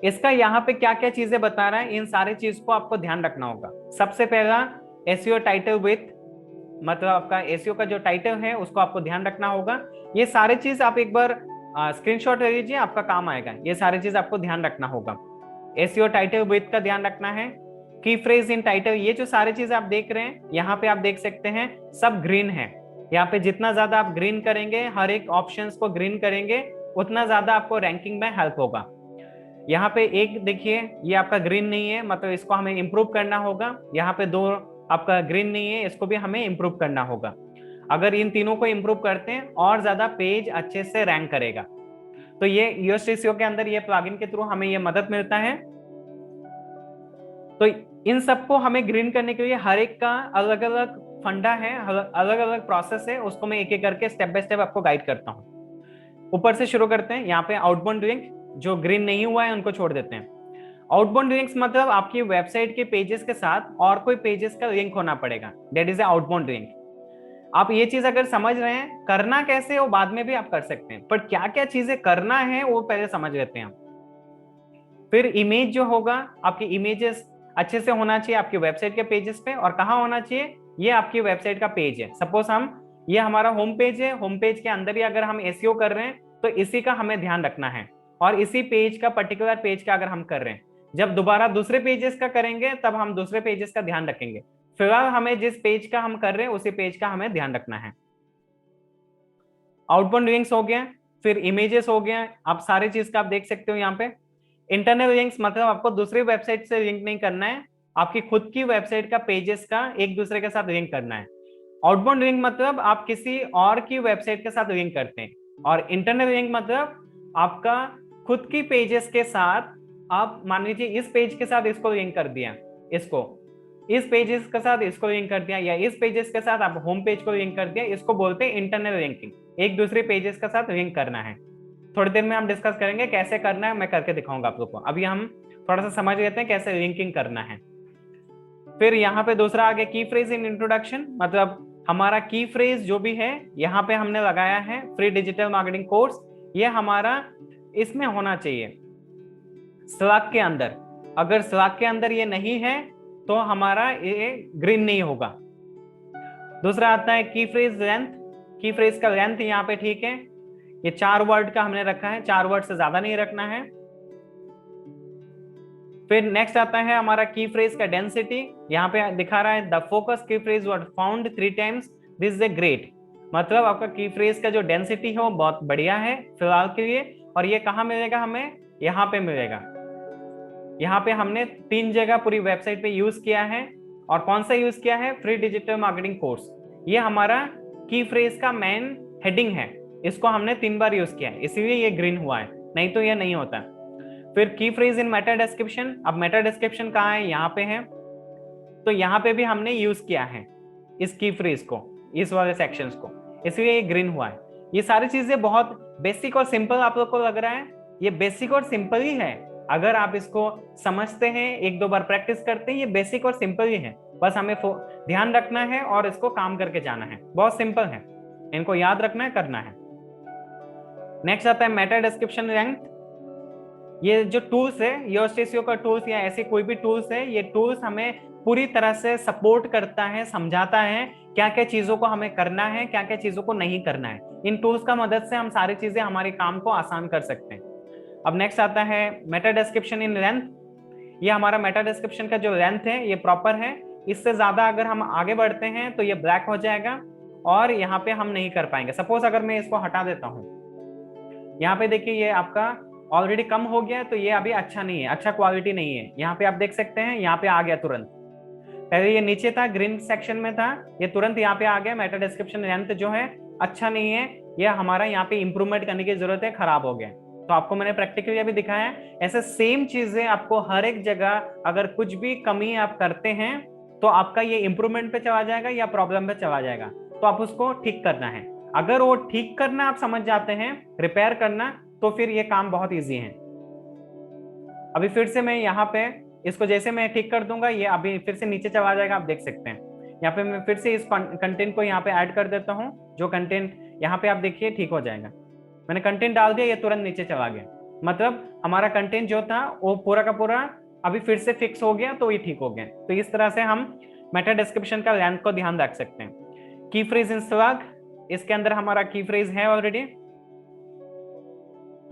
इसका यहाँ पे क्या क्या चीजें बता रहा है, इन सारे चीज को आपको ध्यान रखना होगा। सबसे पहला एसईओ टाइटल विथ, मतलब आपका एसईओ का जो टाइटल है उसको आपको ध्यान रखना होगा। ये सारे चीज आप एक बार स्क्रीनशॉट ले लीजिए, आपका काम आएगा। ये सारी चीज आपको ध्यान रखना होगा। एसईओ टाइटल विथ का ध्यान रखना है। की फ्रेज इन टाइटल, ये जो सारी चीज आप देख रहे हैं यहाँ पे आप देख सकते हैं सब ग्रीन है। यहाँ पे जितना ज्यादा आप ग्रीन करेंगे, हर एक ऑप्शंस को ग्रीन करेंगे, उतना ज्यादा आपको रैंकिंग में हेल्प होगा। यहाँ पे एक देखिए ये आपका ग्रीन नहीं है, मतलब इसको हमें इंप्रूव करना होगा। यहाँ पे 2 आपका ग्रीन नहीं है, इसको भी हमें इंप्रूव करना होगा। अगर इन तीनों को इंप्रूव करते हैं और ज्यादा पेज अच्छे से रैंक करेगा। तो ये योस्ट एसईओ के अंदर ये प्लगइन के थ्रू हमें ये मदद मिलता है। तो इन सबको हमें ग्रीन करने के लिए हर एक का अलग अलग फंडा है, अलग अलग प्रोसेस है, उसको मैं एक एक करके स्टेप बाय स्टेप आपको गाइड करता हूँ। ऊपर से शुरू करते हैं। यहाँ पे आउटबाउंड लिंक, जो ग्रीन नहीं हुआ है उनको छोड़ देते हैं। आउटबाउंड लिंक्स मतलब आपकी वेबसाइट के पेजेस के साथ और कोई पेजेस का लिंक होना पड़ेगा, that is A outbound link. आप ये चीज अगर समझ रहे हैं, करना कैसे वो बाद में भी आप कर सकते हैं, पर क्या क्या चीजें करना है वो पहले समझ लेते हैं। फिर इमेज जो होगा, आपकी इमेजेस अच्छे से होना चाहिए आपकी वेबसाइट के पेजेस पे। और कहाँ होना चाहिए, ये आपकी वेबसाइट का पेज है। सपोज ये हमारा होम पेज है, होम पेज के अंदर ही अगर हम एसईओ कर रहे हैं तो इसी का हमें ध्यान रखना है। और इसी पेज का, पर्टिकुलर पेज का अगर हम कर रहे हैं, जब दोबारा दूसरे पेजेस का करेंगे तब हम दूसरे पेजेस का ध्यान रखेंगे। फिलहाल हमें जिस पेज का हम कर रहे हैं उसी पेज का हमें ध्यान रखना है। आउटबाउंड लिंक्स हो गया, फिर इमेजेस हो गया, आप सारी चीज का आप देख सकते हो यहाँ पे। इंटरनल लिंक्स मतलब आपको दूसरी वेबसाइट से लिंक नहीं करना है, आपकी खुद की वेबसाइट का पेजेस का एक दूसरे के साथ लिंक करना है। आउटबाउंड लिंक मतलब आप किसी और की वेबसाइट के साथ लिंक करते हैं, और इंटरनल लिंक मतलब आपका खुद की पेजेस के साथ, आप मान लीजिए इस पेज के साथ इसको लिंक कर दिया, इसको इस पेजेस के साथ इसको लिंक कर दिया, या इस पेजेस के साथ आप होम पेज को लिंक कर दिया, इसको बोलते हैं इंटरनल लिंकिंग। एक दूसरे पेजेस के साथ लिंक करना है। थोड़ी देर में हम डिस्कस करेंगे कैसे करना है, मैं करके दिखाऊंगा आप लोग को। अभी हम थोड़ा सा समझ लेते हैं कैसे लिंकिंग करना है। फिर यहाँ पे दूसरा आगे की फ्रेज इन इंट्रोडक्शन, मतलब हमारा की फ्रेज जो भी है यहाँ पे हमने लगाया है फ्री डिजिटल मार्केटिंग कोर्स, ये हमारा इसमें होना चाहिए स्लैक के अंदर। अगर स्लैक के अंदर ये नहीं है तो हमारा ये ग्रीन नहीं होगा। दूसरा आता है की फ्रेज लेंथ। की फ्रेज का लेंथ यहाँ पे ठीक है, ये 4 वर्ड का हमने रखा है, 4 वर्ड से ज्यादा नहीं रखना है। फिर नेक्स्ट आता है हमारा की फ्रेज का डेंसिटी। यहाँ पे दिखा रहा है द फोकस की phrase was found 3 times, this is a great. मतलब आपका की फ्रेज का जो डेंसिटी है वो बहुत बढ़िया है फिलहाल के लिए। और ये कहाँ मिलेगा हमें, यहाँ पे मिलेगा। यहाँ पे हमने 3 जगह पूरी वेबसाइट पे यूज किया है। और कौन सा यूज किया है, फ्री डिजिटल मार्केटिंग कोर्स। ये हमारा की फ्रेज का मेन हेडिंग है, इसको हमने 3 बार यूज किया है, इसीलिए ये ग्रीन हुआ है, नहीं तो ये नहीं होता। फिर की फ्रेज इन मेटा डिस्क्रिप्शन। अब मेटा डिस्क्रिप्शन कहाँ है, यहाँ पे है, तो यहाँ पे भी हमने यूज किया है इस की फ्रेज को, इस वाले सेक्शंस को, इसलिए ये ग्रीन हुआ है। ये सारी चीजें बहुत बेसिक और सिंपल आप लोग को लग रहा है, ये बेसिक और सिंपल ही है। अगर आप इसको समझते हैं, 1-2 बार प्रैक्टिस करते हैं, ये बेसिक और सिंपल ही है। बस हमें ध्यान रखना है और इसको काम करके जाना है, बहुत सिंपल है, इनको याद रखना है, करना है। नेक्स्ट आता है मेटा डिस्क्रिप्शन रैंक। ये जो टूल्स है, योस्टेसियो का टूल्स या ऐसे कोई भी टूल्स है, ये टूल्स हमें पूरी तरह से सपोर्ट करता है, समझाता है क्या क्या चीजों को हमें करना है, क्या क्या चीजों को नहीं करना है। इन टूल्स का मदद से हम सारी चीजें हमारे काम को आसान कर सकते हैं। अब नेक्स्ट आता है मेटा डिस्क्रिप्शन इन लेंथ। ये हमारा मेटा डिस्क्रिप्शन का जो लेंथ है ये प्रॉपर है, इससे ज्यादा अगर हम आगे बढ़ते हैं तो ये ब्लैक हो जाएगा और यहाँ पे हम नहीं कर पाएंगे। सपोज अगर मैं इसको हटा देता हूँ, यहाँ पे देखिए ये आपका ऑलरेडी कम हो गया, तो ये अभी अच्छा नहीं है, अच्छा क्वालिटी नहीं है। यहाँ पे आप देख सकते हैं, यहाँ पे आ गया तुरंत, पहले ये नीचे था, ग्रीन सेक्शन में था, ये तुरंत यहाँ पे आ गया। मेटा डिस्क्रिप्शन लेंथ जो है अच्छा नहीं है, ये हमारा यहाँ पे इंप्रूवमेंट करने की जरूरत है, खराब हो गया। तो आपको मैंने प्रैक्टिकली अभी दिखाया है। ऐसे सेम चीजें आपको हर एक जगह अगर कुछ भी कमी आप करते हैं तो आपका ये इंप्रूवमेंट पे चला जाएगा या प्रॉब्लम पे चला जाएगा, तो आप उसको ठीक करना है। अगर वो ठीक करना आप समझ जाते हैं, रिपेयर करना, तो फिर ये काम बहुत ईजी है। अभी फिर से मैं यहाँ पे इसको जैसे मैं ठीक कर दूंगा, ये अभी फिर से नीचे चला जाएगा, आप देख सकते हैं। यहाँ पे मैं फिर से इस कंटेंट को यहाँ पे ऐड कर देता हूँ, जो कंटेंट यहाँ पे आप देखिए ठीक हो जाएगा। मैंने कंटेंट डाल दिया, ये तुरंत नीचे चला गया, मतलब हमारा कंटेंट जो था वो पूरा का पूरा अभी फिर से फिक्स हो गया, तो ये ठीक हो गया। तो इस तरह से हम मेटा डिस्क्रिप्शन का लेंथ को ध्यान रख सकते हैं। की फ्रेज इन स्लैग, इसके अंदर हमारा की फ्रेज है ऑलरेडी।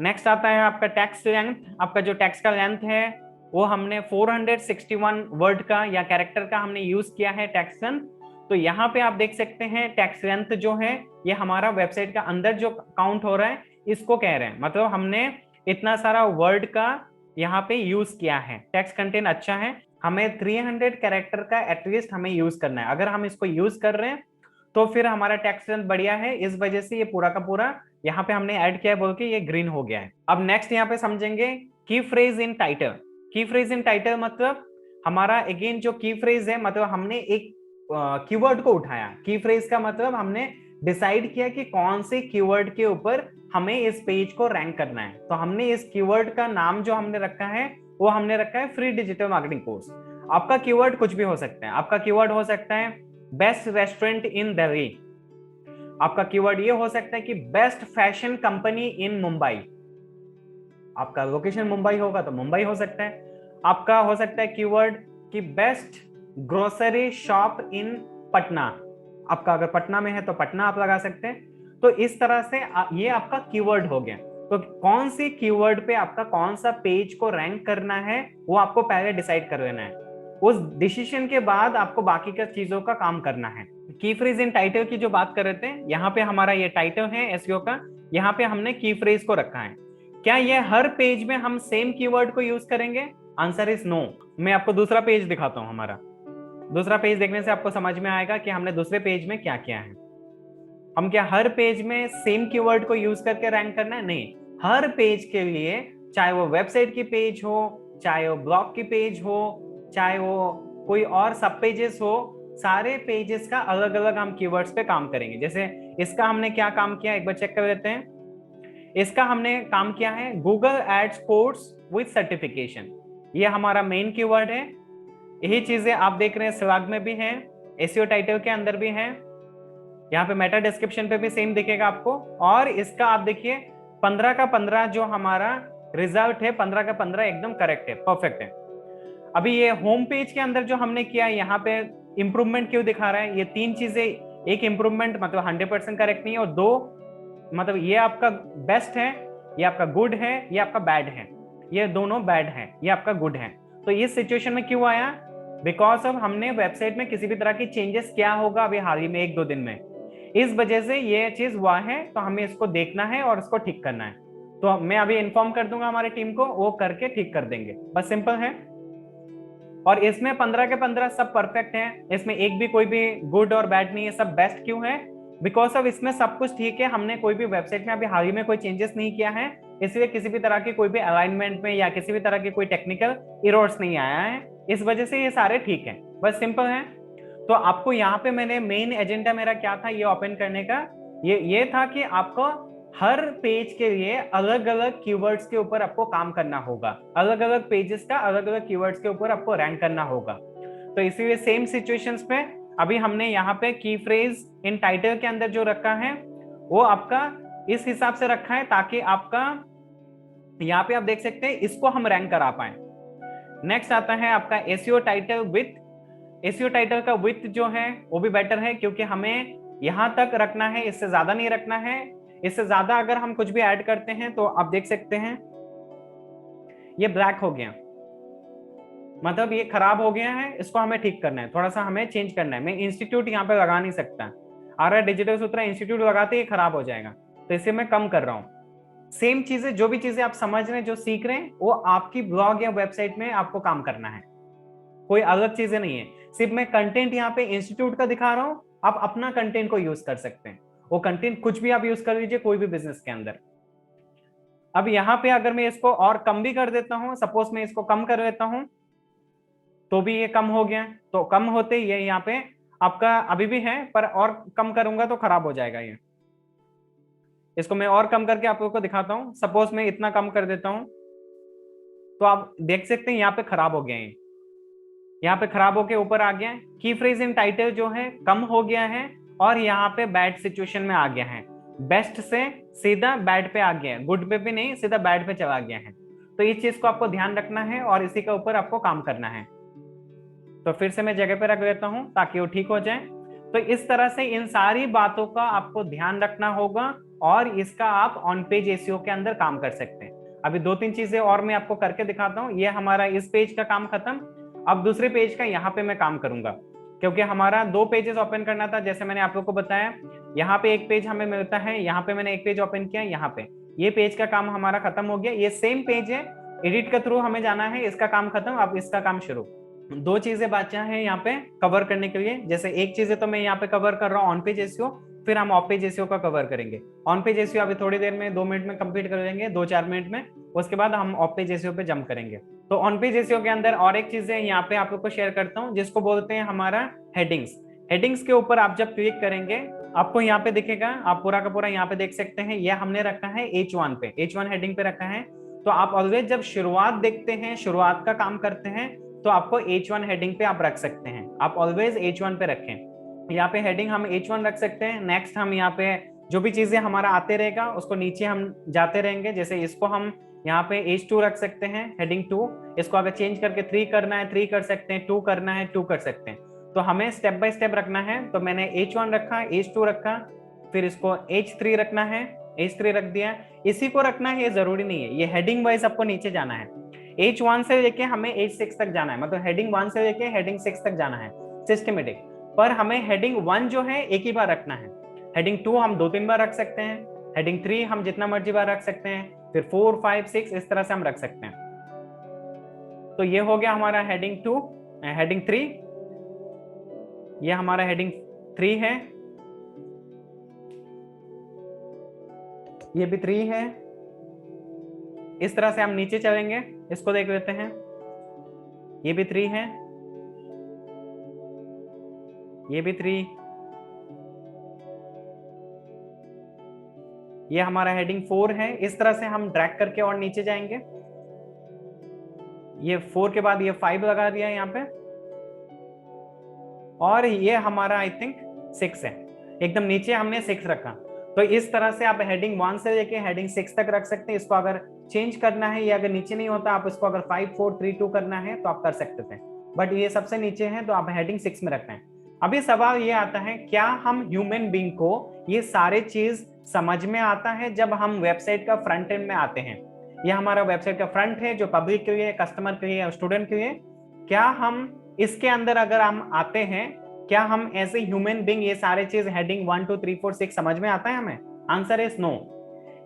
नेक्स्ट आता है आपका टेक्स्ट लेंथ। आपका जो टेक्स्ट का लेंथ है वो हमने 461 वर्ड का या कैरेक्टर का हमने यूज किया है टेक्स्ट लेंथ। तो यहाँ पे आप देख सकते हैं टेक्स्ट लेंथ जो है ये हमारा वेबसाइट का अंदर जो काउंट हो रहा है इसको कह रहे हैं, मतलब हमने इतना सारा वर्ड का यहाँ पे यूज किया है। टेक्स्ट कंटेंट अच्छा है, हमें 300 कैरेक्टर का एटलीस्ट हमें यूज करना है। अगर हम इसको यूज कर रहे हैं तो फिर हमारा टेक्स्ट लेंथ बढ़िया है, इस वजह से ये पूरा का पूरा यहाँ पे हमने ऐड किया है बोल के ये ग्रीन हो गया है। अब नेक्स्ट यहाँ पे समझेंगे की फ्रेज इन टाइटल। की फ्रेज इन टाइटल मतलब हमारा अगेन जो की फ्रेज है, मतलब हमने एक कीवर्ड को उठाया। की फ्रेज का मतलब हमने डिसाइड किया कि कौन से कीवर्ड के ऊपर हमें इस पेज को रैंक करना है। तो हमने इस कीवर्ड का नाम जो हमने रखा है वो हमने रखा है फ्री डिजिटल मार्केटिंग कोर्स। आपका कीवर्ड कुछ भी हो सकता है, आपका कीवर्ड हो सकता है बेस्ट रेस्टोरेंट इन दिल्ली, आपका कीवर्ड ये हो सकता है कि बेस्ट फैशन कंपनी इन मुंबई, आपका लोकेशन मुंबई होगा तो मुंबई हो सकता है। आपका हो सकता है कीवर्ड कि best grocery shop in Patna, आपका अगर पटना में है तो पटना आप लगा सकते हैं। तो इस तरह से ये आपका कीवर्ड हो गया। तो कौन सी कीवर्ड पे आपका कौन सा पेज को रैंक करना है वो आपको पहले डिसाइड कर लेना है, उस डिसीजन के बाद आपको बाकी का चीजों का काम करना है। की फ्रेज इन टाइटल की जो बात कर रहे थे, यहाँ पे हमारा ये टाइटल है एसईओ का, यहाँ पे हमने की फ्रेज को रखा है। क्या ये हर पेज में हम सेम कीवर्ड को यूज करेंगे? Answer is no. मैं आपको दूसरा पेज दिखाता हूँ हमारा। दूसरा पेज देखने से आपको समझ में आएगा कि हमने दूसरे पेज में क्या किया है। हम क्या हर पेज में सेम कीवर्ड को यूज करके रैंक करना है? नहीं, हर पेज के लिए, चाहे वो वेबसाइट की पेज हो, चाहे वो ब्लॉग की पेज हो, चाहे वो कोई और सब पेजेस हो, सारे पेजेस का अलग अलग हम कीवर्ड्स पे काम करेंगे। जैसे इसका हमने क्या काम किया, एक बार चेक कर लेते हैं। इसका हमने काम किया है Google ads course with certification, ये हमारा मेन कीवर्ड है। यही चीजें आप देख रहे हैं स्लैग में भी है, एसईओ टाइटल के अंदर भी है, यहाँ पे मेटा डिस्क्रिप्शन पे भी सेम दिखेगा आपको। और इसका आप देखिए 15 का 15 जो हमारा रिजल्ट है, 15 का 15 एकदम करेक्ट है, परफेक्ट है। अभी ये होम पेज के अंदर जो हमने किया है, यहाँ पे इंप्रूवमेंट क्यों दिखा रहा है? ये तीन चीजें, एक इंप्रूवमेंट मतलब 100% करेक्ट नहीं है, और दो मतलब ये आपका बेस्ट है, ये आपका गुड है, ये आपका बैड है, ये दोनों बैड है, ये आपका गुड है। तो इस सिचुएशन में क्यों आया? बिकॉज अब हमने वेबसाइट में किसी भी तरह की चेंजेस किया होगा अभी हाल ही में 1-2 दिन में, इस वजह से ये चीज हुआ है। तो हमें इसको देखना है और इसको ठीक करना है। तो मैं अभी इन्फॉर्म कर दूंगा हमारी टीम को, वो करके ठीक कर देंगे, बस सिंपल है। और इसमें 15 के 15 सब परफेक्ट है, इसमें एक भी कोई भी गुड और बैड नहीं है, सब बेस्ट क्यों है? बिकॉज ऑफ इसमें सब कुछ ठीक है, हमने कोई भी वेबसाइट में अभी हाल ही में कोई चेंजेस नहीं किया है, इसलिए किसी भी तरह की कोई भी अलाइनमेंट में या किसी भी तरह की कोई टेक्निकल एरर्स नहीं आया है, इस वजह से ये सारे ठीक है, बस सिंपल है। तो आपको यहाँ पे मैंने मेन एजेंडा मेरा क्या था ये ओपन करने का, ये था कि आपको हर पेज के लिए अलग अलग कीवर्ड्स के ऊपर आपको काम करना होगा, अलग अलग पेजेस का अलग अलग कीवर्ड्स के ऊपर आपको रैंक करना होगा। तो इसीलिए सेम सिचुएशंस पे अभी हमने यहाँ पे की फ्रेज इन टाइटल के अंदर जो रखा है वो आपका इस हिसाब से रखा है ताकि आपका यहाँ पे आप देख सकते हैं इसको हम रैंक करा पाए। नेक्स्ट आता है आपका SEO title with. SEO title का विथ जो है वो भी बेटर है, क्योंकि हमें यहां तक रखना है, इससे ज्यादा नहीं रखना है। इससे ज्यादा अगर हम कुछ भी ऐड करते हैं तो आप देख सकते हैं ये ब्लैक हो गया, मतलब ये खराब हो गया है, इसको हमें ठीक करना है, थोड़ा सा हमें चेंज करना है। मैं इंस्टीट्यूट यहाँ पे लगा नहीं सकता, आर डिजिटल सूत्रा इंस्टीट्यूट लगाते ही खराब हो जाएगा, तो इसे मैं कम कर रहा हूँ। सेम चीजें, जो भी चीजें आप समझ रहे हैं, जो सीख रहे हैं, वो आपकी ब्लॉग या वेबसाइट में आपको काम करना है, कोई अलग चीजें नहीं है। सिर्फ मैं कंटेंट यहाँ पे इंस्टीट्यूट का दिखा रहा हूँ, आप अपना कंटेंट को यूज कर सकते हैं, वो कंटेंट कुछ भी आप यूज कर लीजिए कोई भी बिजनेस के अंदर। अब यहाँ पे अगर मैं इसको और कम भी कर देता हूँ, सपोज मैं इसको कम कर लेता हूँ तो भी ये कम हो गया, तो कम होते ये यहाँ पे आपका अभी भी है, पर और कम करूंगा तो खराब हो जाएगा ये। इसको मैं और कम करके आप लोगों को दिखाता हूँ, सपोज मैं इतना कम कर देता हूँ तो आप देख सकते हैं यहाँ पे खराब हो गया है, यहाँ पे खराब होके ऊपर आ गया है। की फ्रेज इन टाइटल जो है कम हो गया है और यहाँ पे बैड सिचुएशन में आ गया है, बेस्ट से सीधा बैड पे आ गया है, गुड पे भी नहीं, सीधा बैड पे चला गया है। तो इस चीज को आपको ध्यान रखना है और इसी के ऊपर आपको काम करना है। तो फिर से मैं जगह पे रख देता हूँ ताकि वो ठीक हो जाए। तो इस तरह से इन सारी बातों का आपको ध्यान रखना होगा और इसका आप ऑन पेज एसईओ के अंदर काम कर सकते हैं। अभी 2-3 चीजें और मैं आपको करके दिखाता हूँ। ये हमारा इस पेज का काम खत्म, अब दूसरे पेज का यहाँ पे मैं काम करूंगा, क्योंकि हमारा 2 पेजेस ओपन करना था, जैसे मैंने आप लोग को बताया। यहाँ पे एक पेज हमें मिलता है, यहाँ पे मैंने एक पेज ओपन किया, यहाँ पे ये पेज का काम हमारा खत्म हो गया। ये सेम पेज है, एडिट के थ्रू हमें जाना है, इसका काम खत्म, अब इसका काम शुरू। 2 चीजें बचा है यहाँ पे कवर करने के लिए। जैसे एक चीज है तो मैं यहाँ पे कवर कर रहा हूँ ऑन पेज एसईओ, फिर हम ऑफ पेज एसईओ का कवर करेंगे। ऑन पेज एसईओ अभी थोड़ी देर में 2 मिनट में कंप्लीट कर लेंगे, 2-4 मिनट में, उसके बाद हम ऑफ पेज एसईओ पे जंप करेंगे। तो ऑन पेज एसईओ के अंदर और एक चीज है यहाँ पे आप लोग को शेयर करता हूँ, जिसको बोलते हैं हमारा हेडिंग्स। हेडिंग्स के ऊपर आप जब क्लिक करेंगे आपको यहाँ पे दिखेगा, आप पूरा का पूरा यहाँ पे देख सकते हैं, ये हमने रखा है H1 पे, H1 हेडिंग पे रखा है। तो आप ऑलवेज जब शुरुआत देखते हैं, शुरुआत का काम करते हैं, तो आपको H1 हेडिंग पे आप रख सकते हैं, आप ऑलवेज H1 पे रखें। यहाँ पे हेडिंग हम H1 रख सकते हैं। नेक्स्ट हम यहाँ पे जो भी चीजें हमारा आते रहेगा उसको नीचे हम जाते रहेंगे। जैसे इसको हम यहाँ पे H2 रख सकते हैं, हेडिंग 2। इसको अगर चेंज करके 3 करना है 3 कर सकते हैं, 2 करना है 2 कर सकते हैं। तो हमें स्टेप बाय स्टेप रखना है। तो मैंने H1 रखा, H2 रखा, फिर इसको H3 रखना है, H3 रख दिया। इसी को रखना है, ये जरूरी नहीं है, ये हेडिंग वाइज आपको नीचे जाना है। H1 से लेके हमें H6 तक जाना है, मतलब हेडिंग 1 से लेके हेडिंग 6 तक जाना है सिस्टमेटिक। पर हमें हेडिंग 1 जो है एक ही बार रखना है, हेडिंग 2 हम 2-3 बार रख सकते हैं, हेडिंग 3 हम जितना मर्जी बार रख सकते हैं, फिर 4, 5, 6 इस तरह से हम रख सकते हैं। तो ये हो गया हमारा हेडिंग 2, हेडिंग 3, ये हमारा हेडिंग 3 है, ये भी 3 है। इस तरह से हम नीचे चलेंगे, इसको देख लेते हैं, ये भी 3 है, ये भी 3, ये हमारा हेडिंग 4 है। इस तरह से हम ड्रैग करके और नीचे जाएंगे, ये 4 के बाद ये 5 लगा दिया यहाँ पे, और ये हमारा आई थिंक 6 है, एकदम नीचे हमने 6 रखा। तो इस तरह से आप हेडिंग 1 से लेके हेडिंग 6 तक रख सकते हैं। इसको अगर चेंज करना है या अगर नीचे नहीं होता, आप इसको अगर 5 4 3 2 करना है तो आप कर सकते थे, बट ये सबसे नीचे है तो आप हेडिंग 6 में रखते हैं। अभी सवाल ये आता है, क्या हम ह्यूमन बीइंग को ये सारे चीज समझ में आता है जब हम वेबसाइट का फ्रंट एंड में आते हैं? ये हमारा वेबसाइट का फ्रंट है जो पब्लिक के लिए, कस्टमर के लिए, स्टूडेंट के लिए। क्या हम इसके अंदर अगर हम आते हैं, क्या हम एज ए ह्यूमन बीइंग ये सारे चीज हेडिंग 1 2 3 4 6 समझ में आता है हमें? Answer is no.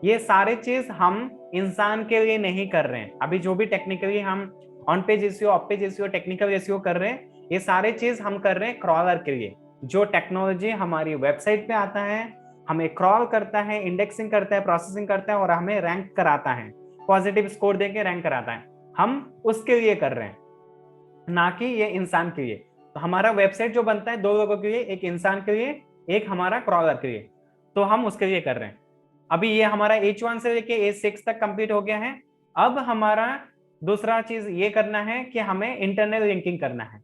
ये सारे चीज हम इंसान के लिए नहीं कर रहे हैं। अभी जो भी टेक्निकली हम on page SEO, of page SEO, technical SEO कर रहे हैं, ये सारे चीज हम कर रहे हैं क्रॉलर के लिए। जो टेक्नोलॉजी हमारी वेबसाइट पे आता है, हमें क्रॉल करता है, इंडेक्सिंग करता है, प्रोसेसिंग करता है और हमें रैंक कराता है, पॉजिटिव स्कोर देके रैंक कराता है, हम उसके लिए कर रहे हैं, ना कि ये इंसान के लिए। तो हमारा वेबसाइट जो बनता है 2 लोगों के लिए, एक इंसान के लिए, एक हमारा क्रॉलर के लिए, तो हम उसके लिए कर रहे हैं। अभी ये हमारा H1 से लेके H6 तक कंप्लीट हो गया है। अब हमारा दूसरा चीज ये करना है कि हमें इंटरनल लिंकिंग करना है।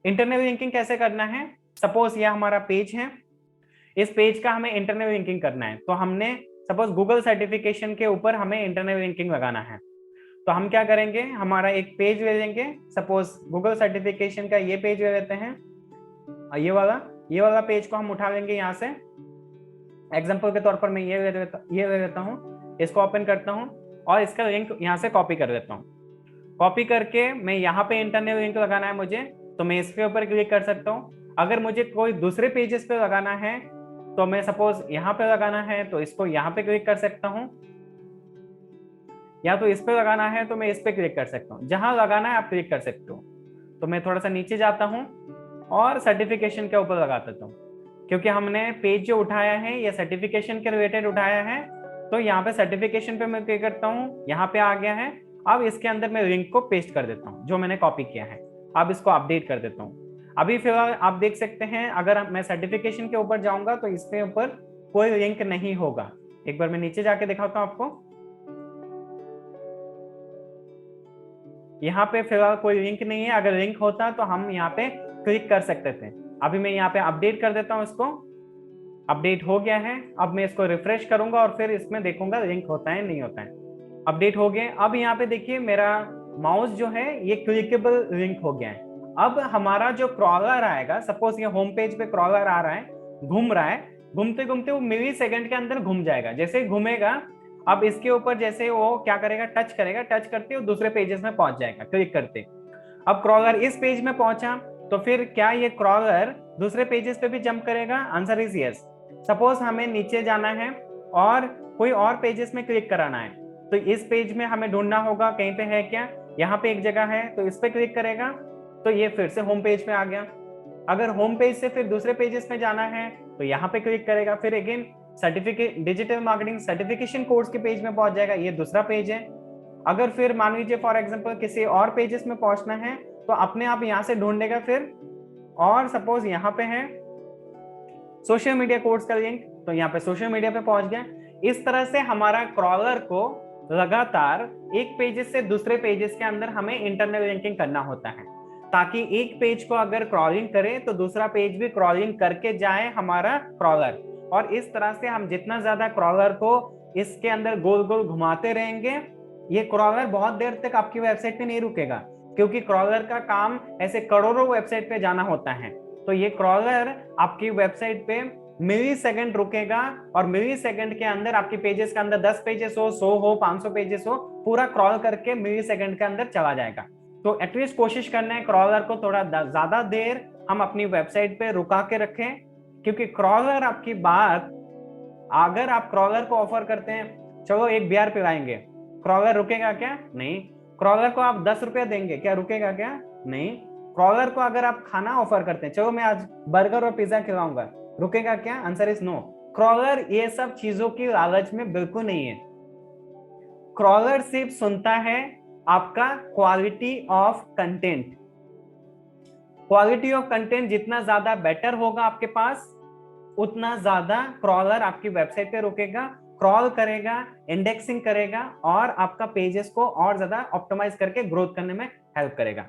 इंटरनल लिंकिंग कैसे करना है? सपोज ये हमारा पेज है, इस पेज का हमें इंटरनल लिंकिंग करना है। तो हमने सपोज गूगल सर्टिफिकेशन के ऊपर हमें इंटरनल लिंकिंग लगाना है। तो हम क्या करेंगे, हमारा एक पेज ले लेंगे, सपोज गूगल सर्टिफिकेशन का ये पेज ले लेते हैं, ये वाला पेज को हम उठा लेंगे यहाँ से। एग्जांपल के तौर पर मैं ये ले लेता हूँ, इसको ओपन करता हूँ और इसका लिंक यहाँ से कॉपी कर देता हूँ। कॉपी करके मैं यहाँ पे इंटरनल लिंक लगाना है मुझे, तो मैं इसके ऊपर क्लिक कर सकता हूँ। अगर मुझे कोई दूसरे पेजेस पे लगाना है, तो मैं सपोज यहाँ पे लगाना है तो इसको यहाँ पे क्लिक कर सकता हूँ, या तो इस पे लगाना है तो मैं इस पे क्लिक कर सकता हूँ। जहां लगाना है आप क्लिक कर सकते हो। तो मैं थोड़ा सा नीचे जाता हूँ और सर्टिफिकेशन के ऊपर लगा देता हूँ, क्योंकि हमने पेज जो उठाया है ये सर्टिफिकेशन के रिलेटेड उठाया है। तो यहाँ पे सर्टिफिकेशन पे मैं क्लिक करता हूँ, यहाँ पे आ गया है। अब इसके अंदर मैं लिंक को पेस्ट कर देता हूँ जो मैंने कॉपी किया है। अब इसको अपडेट कर देता हूँ। अभी फिलहाल आप देख सकते हैं, अगर मैं सर्टिफिकेशन के ऊपर जाऊंगा तो इसके ऊपर कोई लिंक नहीं होगा। एक बार मैं नीचे जाके दिखाता हूँ आपको, यहाँ पे फिलहाल कोई लिंक नहीं है। अगर लिंक होता तो हम यहाँ पे क्लिक कर सकते थे। अभी मैं यहाँ पे अपडेट कर देता हूँ, इसको अपडेट हो गया है। अब मैं इसको रिफ्रेश करूंगा और फिर इसमें देखूंगा लिंक होता है नहीं होता है। अपडेट हो गया। अब यहाँ पे देखिए मेरा माउस जो है ये क्लिकेबल लिंक हो गया है। अब हमारा जो क्रॉलर आएगा, सपोज ये होम पेज पे क्रॉलर आ रहा है, घूम रहा है, घूमते घूमते वो मिली सेकंड के अंदर घूम जाएगा। जैसे ही घूमेगा, अब इसके ऊपर जैसे वो क्या करेगा, टच करेगा, टच करते वो दूसरे पेजेस में पहुंच जाएगा क्लिक करते। अब क्रॉलर इस पेज में पहुंचा तो फिर क्या ये क्रॉलर दूसरे पेजेस पे भी जंप करेगा? Answer is yes. सपोज हमें नीचे जाना है और कोई और पेजेस में क्लिक कराना है, तो इस पेज में हमें ढूंढना होगा कहीं पे है क्या, यहाँ पे एक जगह है, तो इस पे क्लिक करेगा तो ये फिर से होम पेज पे आ गया। अगर होम पेज से फिर दूसरे पेजेस में जाना है तो यहाँ पे क्लिक करेगा, फिर again certificate digital marketing certification course के पेज में पहुंच जाएगा, ये दूसरा पेज है। अगर फिर मान लीजिए फॉर एग्जांपल किसी और पेजेस में पहुंचना है तो अपने आप यहाँ से ढूंढेगा फिर, और सपोज यहाँ पे है सोशल मीडिया कोर्स का लिंक, तो यहाँ पे सोशल मीडिया पे पहुंच गया। इस तरह से हमारा क्रॉलर को लगातार एक पेजेस से दूसरे पेजेस के अंदर हमें इंटरनल लिंकिंग करना होता है, ताकि एक पेज को अगर क्रॉलिंग करे तो दूसरा पेज भी क्रॉलिंग करके जाए हमारा क्रॉलर। और इस तरह से हम जितना ज्यादा क्रॉलर को इसके अंदर गोल गोल घुमाते रहेंगे, ये क्रॉलर बहुत देर तक आपकी वेबसाइट पे नहीं रुकेगा, क्योंकि क्रॉलर का काम ऐसे करोड़ों वेबसाइट पे जाना होता है। तो ये क्रॉलर आपकी वेबसाइट पे मिली सेकंड रुकेगा, और मिली सेकंड के अंदर आपकी पेजेस के अंदर 10 पेजेस हो, 100 हो, 500 पेजेस हो, पूरा क्रॉल करके मिली सेकंड के अंदर चला जाएगा। तो एटलीस्ट कोशिश करना है क्रॉलर को थोड़ा ज्यादा देर हम अपनी वेबसाइट पे रुका के रखें, क्योंकि क्रॉलर आपकी बात, अगर आप क्रॉलर को ऑफर करते हैं चलो एक बियर पिलाएंगे, क्रॉलर रुकेगा क्या? नहीं। क्रॉलर को आप 10 रुपया देंगे, क्या रुकेगा क्या? नहीं। क्रॉलर को अगर आप खाना ऑफर करते हैं, चलो मैं आज बर्गर और पिज्जा खिलाऊंगा, रुकेगा क्या? Answer is no. क्रॉलर ये सब चीजों की लालच में बिल्कुल नहीं है। क्रॉलर सिर्फ सुनता है आपका quality of content. Quality of content जितना ज्यादा बेटर होगा आपके पास, उतना ज्यादा क्रॉलर आपकी वेबसाइट पे रुकेगा, क्रॉल करेगा, इंडेक्सिंग करेगा और आपका पेजेस को और ज्यादा ऑप्टिमाइज करके ग्रोथ करने में हेल्प करेगा।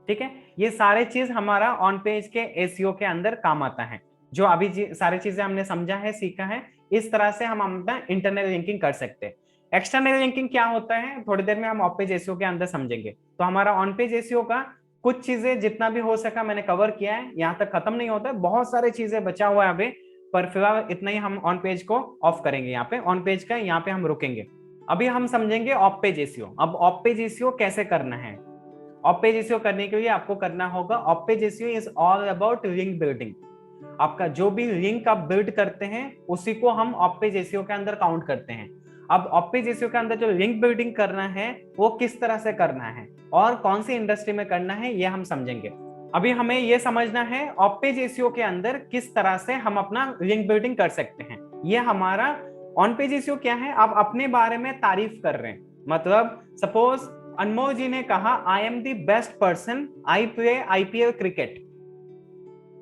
ठीक है, ये सारे चीज हमारा ऑन पेज के एसईओ के अंदर काम आता है। जो अभी सारी चीजें हमने समझा है, सीखा है, इस तरह से हम अपना इंटरनल लिंकिंग कर सकते हैं। एक्सटर्नल लिंकिंग क्या होता है, थोड़ी देर में हम ऑफ पेज एसईओ के अंदर समझेंगे। तो हमारा ऑन पेज एसईओ का कुछ चीजें जितना भी हो सका मैंने कवर किया है, यहाँ तक खत्म नहीं होता है, बहुत सारी चीजें बचा हुआ है अभी, पर फिलहाल इतना ही हम ऑन पेज को ऑफ करेंगे। यहाँ पे ऑन पेज का यहाँ पे हम रुकेंगे। अभी हम समझेंगे ऑफ पेज एसईओ। अब ऑफ पेज एसईओ कैसे करना है? ऑफ पेज एसईओ करने के लिए आपको करना होगा, of page SEO is all about link building. आपका जो भी लिंक आप बिल्ड करते हैं उसी को हम ऑफ पेज एसईओ के अंदर काउंट करते हैं। अब ऑफ पेज एसईओ के अंदर जो लिंक बिल्डिंग करना है वो किस तरह से करना है और कौन सी इंडस्ट्री में करना है, ये हम समझेंगे। अभी हमें ये समझना है ऑफ पेज एसईओ के अंदर किस तरह से हम अपना लिंक बिल्डिंग कर सकते हैं। ये हमारा ऑन पेज एसईओ क्या है, आप अपने बारे में तारीफ कर रहे हैं। मतलब सपोज अनमोल जी ने कहा I am the best person, I play IPL cricket,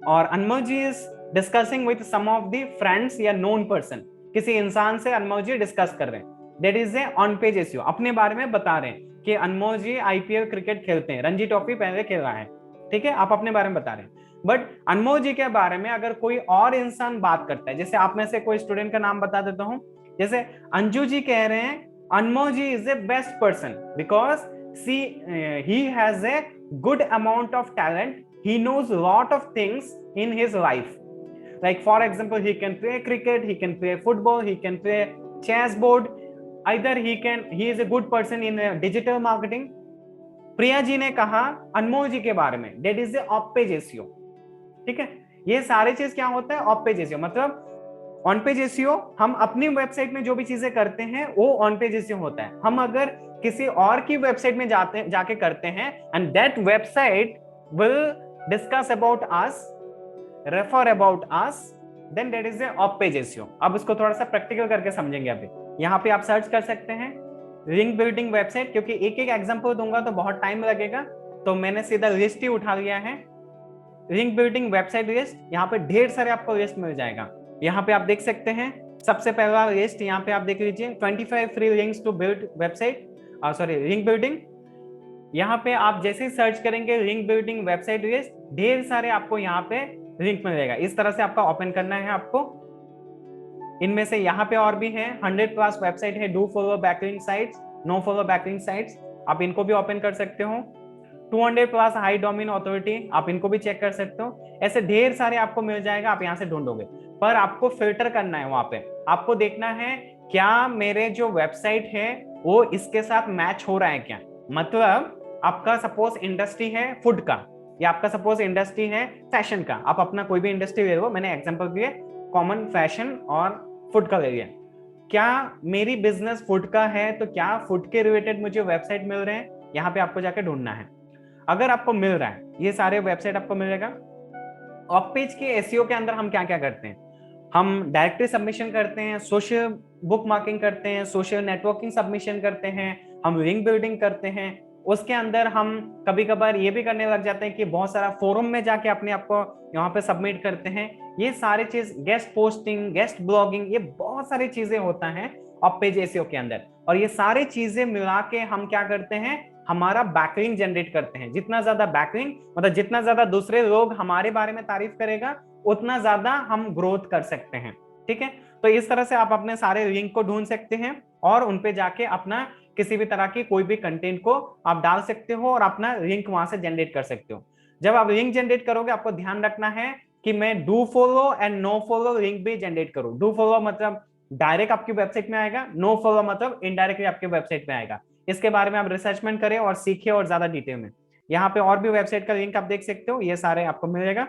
और Anmol ji is discussing with some of the friends या नोन पर्सन, किसी इंसान से अनमोल जी डिस्कस कर रहे हैं, that is a on page SEO. अपने बारे में बता रहे हैं कि अनमोल जी आईपीएल क्रिकेट खेलते हैं, रणजी ट्रॉफी पहले खेल रहा है, ठीक है, आप अपने बारे में बता रहे हैं। बट अनमोल जी के बारे में अगर कोई और इंसान बात करता है, जैसे आप में से कोई स्टूडेंट का नाम बता देता हूं, जैसे अंजू जी कह रहे हैं Anmol ji is a best person because he has a good amount of talent, he knows lot of things in his life, like for example he can play cricket, he can play football, he can play chess board, either he is a good person in digital marketing। Priya ji ने कहा अनमोल जी के बारे में, that is a off page SEO। ठीक है, ये सारे चीज क्या होता है, ऑफ पेज एसईओ। मतलब ऑन पेज एसईओ हम अपनी वेबसाइट में जो भी चीजें करते हैं वो ऑन पेज एसईओ होता है। हम अगर किसी और की वेबसाइट में जाके करते हैं and that website will discuss about us, refer about us, then that is a off page SEO. अब इसको थोड़ा सा प्रैक्टिकल करके समझेंगे। अभी यहाँ पे आप सर्च कर सकते हैं लिंक बिल्डिंग वेबसाइट, क्योंकि एक एक एग्जांपल दूंगा तो बहुत टाइम लगेगा, तो मैंने सीधा लिस्ट ही उठा लिया है, लिंक बिल्डिंग वेबसाइट लिस्ट। यहाँ पे ढेर सारे आपको लिस्ट मिल जाएगा। यहाँ पे आप देख सकते हैं सबसे पहला लिस्ट, यहाँ पे आप देख लीजिए 25 free links to build website, sorry link building. यहाँ पे आप जैसे ही सर्च करेंगे लिंक बिल्डिंग वेबसाइट लिस्ट, ढेर सारे आपको यहाँ पे लिंक मिलेगा। इस तरह से आपका ओपन करना है आपको। इनमें से यहाँ पे और भी है 100+ वेबसाइट है, do follow backlink sites, no follow backlink sites, आप इनको भी ओपन कर सकते हो। 200+ हाई डोमेन अथॉरिटी, आप इनको भी चेक कर सकते हो। ऐसे ढेर सारे आपको मिल जाएगा, आप यहाँ से ढूंढोगे, पर आपको फिल्टर करना है। वहां पे आपको देखना है क्या मेरे जो वेबसाइट है वो इसके साथ मैच हो रहा है क्या। मतलब आपका सपोज इंडस्ट्री है फूड का, या आपका सपोज इंडस्ट्री है फैशन का, आप अपना कोई भी इंडस्ट्री ले लो, मैंने एग्जांपल के लिए कॉमन फैशन और फूड का ले लिया। क्या मेरी बिजनेस फूड का है तो क्या फूड के रिलेटेड मुझे वेबसाइट मिल रहे हैं, यहाँ पे आपको जाके ढूंढना है। अगर आपको मिल रहा है, ये सारे वेबसाइट आपको मिलेगा। ऑफ पेज के एसईओ के अंदर हम क्या क्या करते हैं, हम डायरेक्टरी सबमिशन करते हैं, सोशल बुक मार्किंग करते हैं, सोशल नेटवर्किंग सबमिशन करते हैं, हम लिंक बिल्डिंग करते हैं। उसके अंदर हम कभी कभार ये भी करने लग जाते हैं कि बहुत सारा फोरम में जाके अपने आप को यहाँ पे सबमिट करते हैं। ये सारे चीज, गेस्ट पोस्टिंग, गेस्ट ब्लॉगिंग, ये बहुत सारी चीजें होता है ऑफ पेज एसईओ के अंदर। और ये सारी चीजें मिला के हम क्या करते हैं, हमारा बैकलिंक जनरेट करते हैं। जितना ज्यादा बैकलिंक, मतलब जितना ज्यादा दूसरे लोग हमारे बारे में तारीफ करेगा, उतना ज्यादा हम ग्रोथ कर सकते हैं। ठीक है, तो इस तरह से आप अपने सारे लिंक को ढूंढ सकते हैं और उनपे जाके अपना किसी भी तरह की कोई भी कंटेंट को आप डाल सकते हो और अपना लिंक वहां से जनरेट कर सकते हो। जब आप लिंक जनरेट करोगे, आपको ध्यान रखना है कि मैं do follow and no follow link भी जनरेट करूं। डू फॉलो मतलब डायरेक्ट आपकी वेबसाइट में आएगा, नो फॉलो मतलब इनडायरेक्टली आपके वेबसाइट में आएगा। इसके बारे में आप रिसर्चमेंट करें और सीखिए और ज्यादा डिटेल में। यहाँ पे और भी वेबसाइट का लिंक आप देख सकते हो, ये सारे आपको मिलेगा।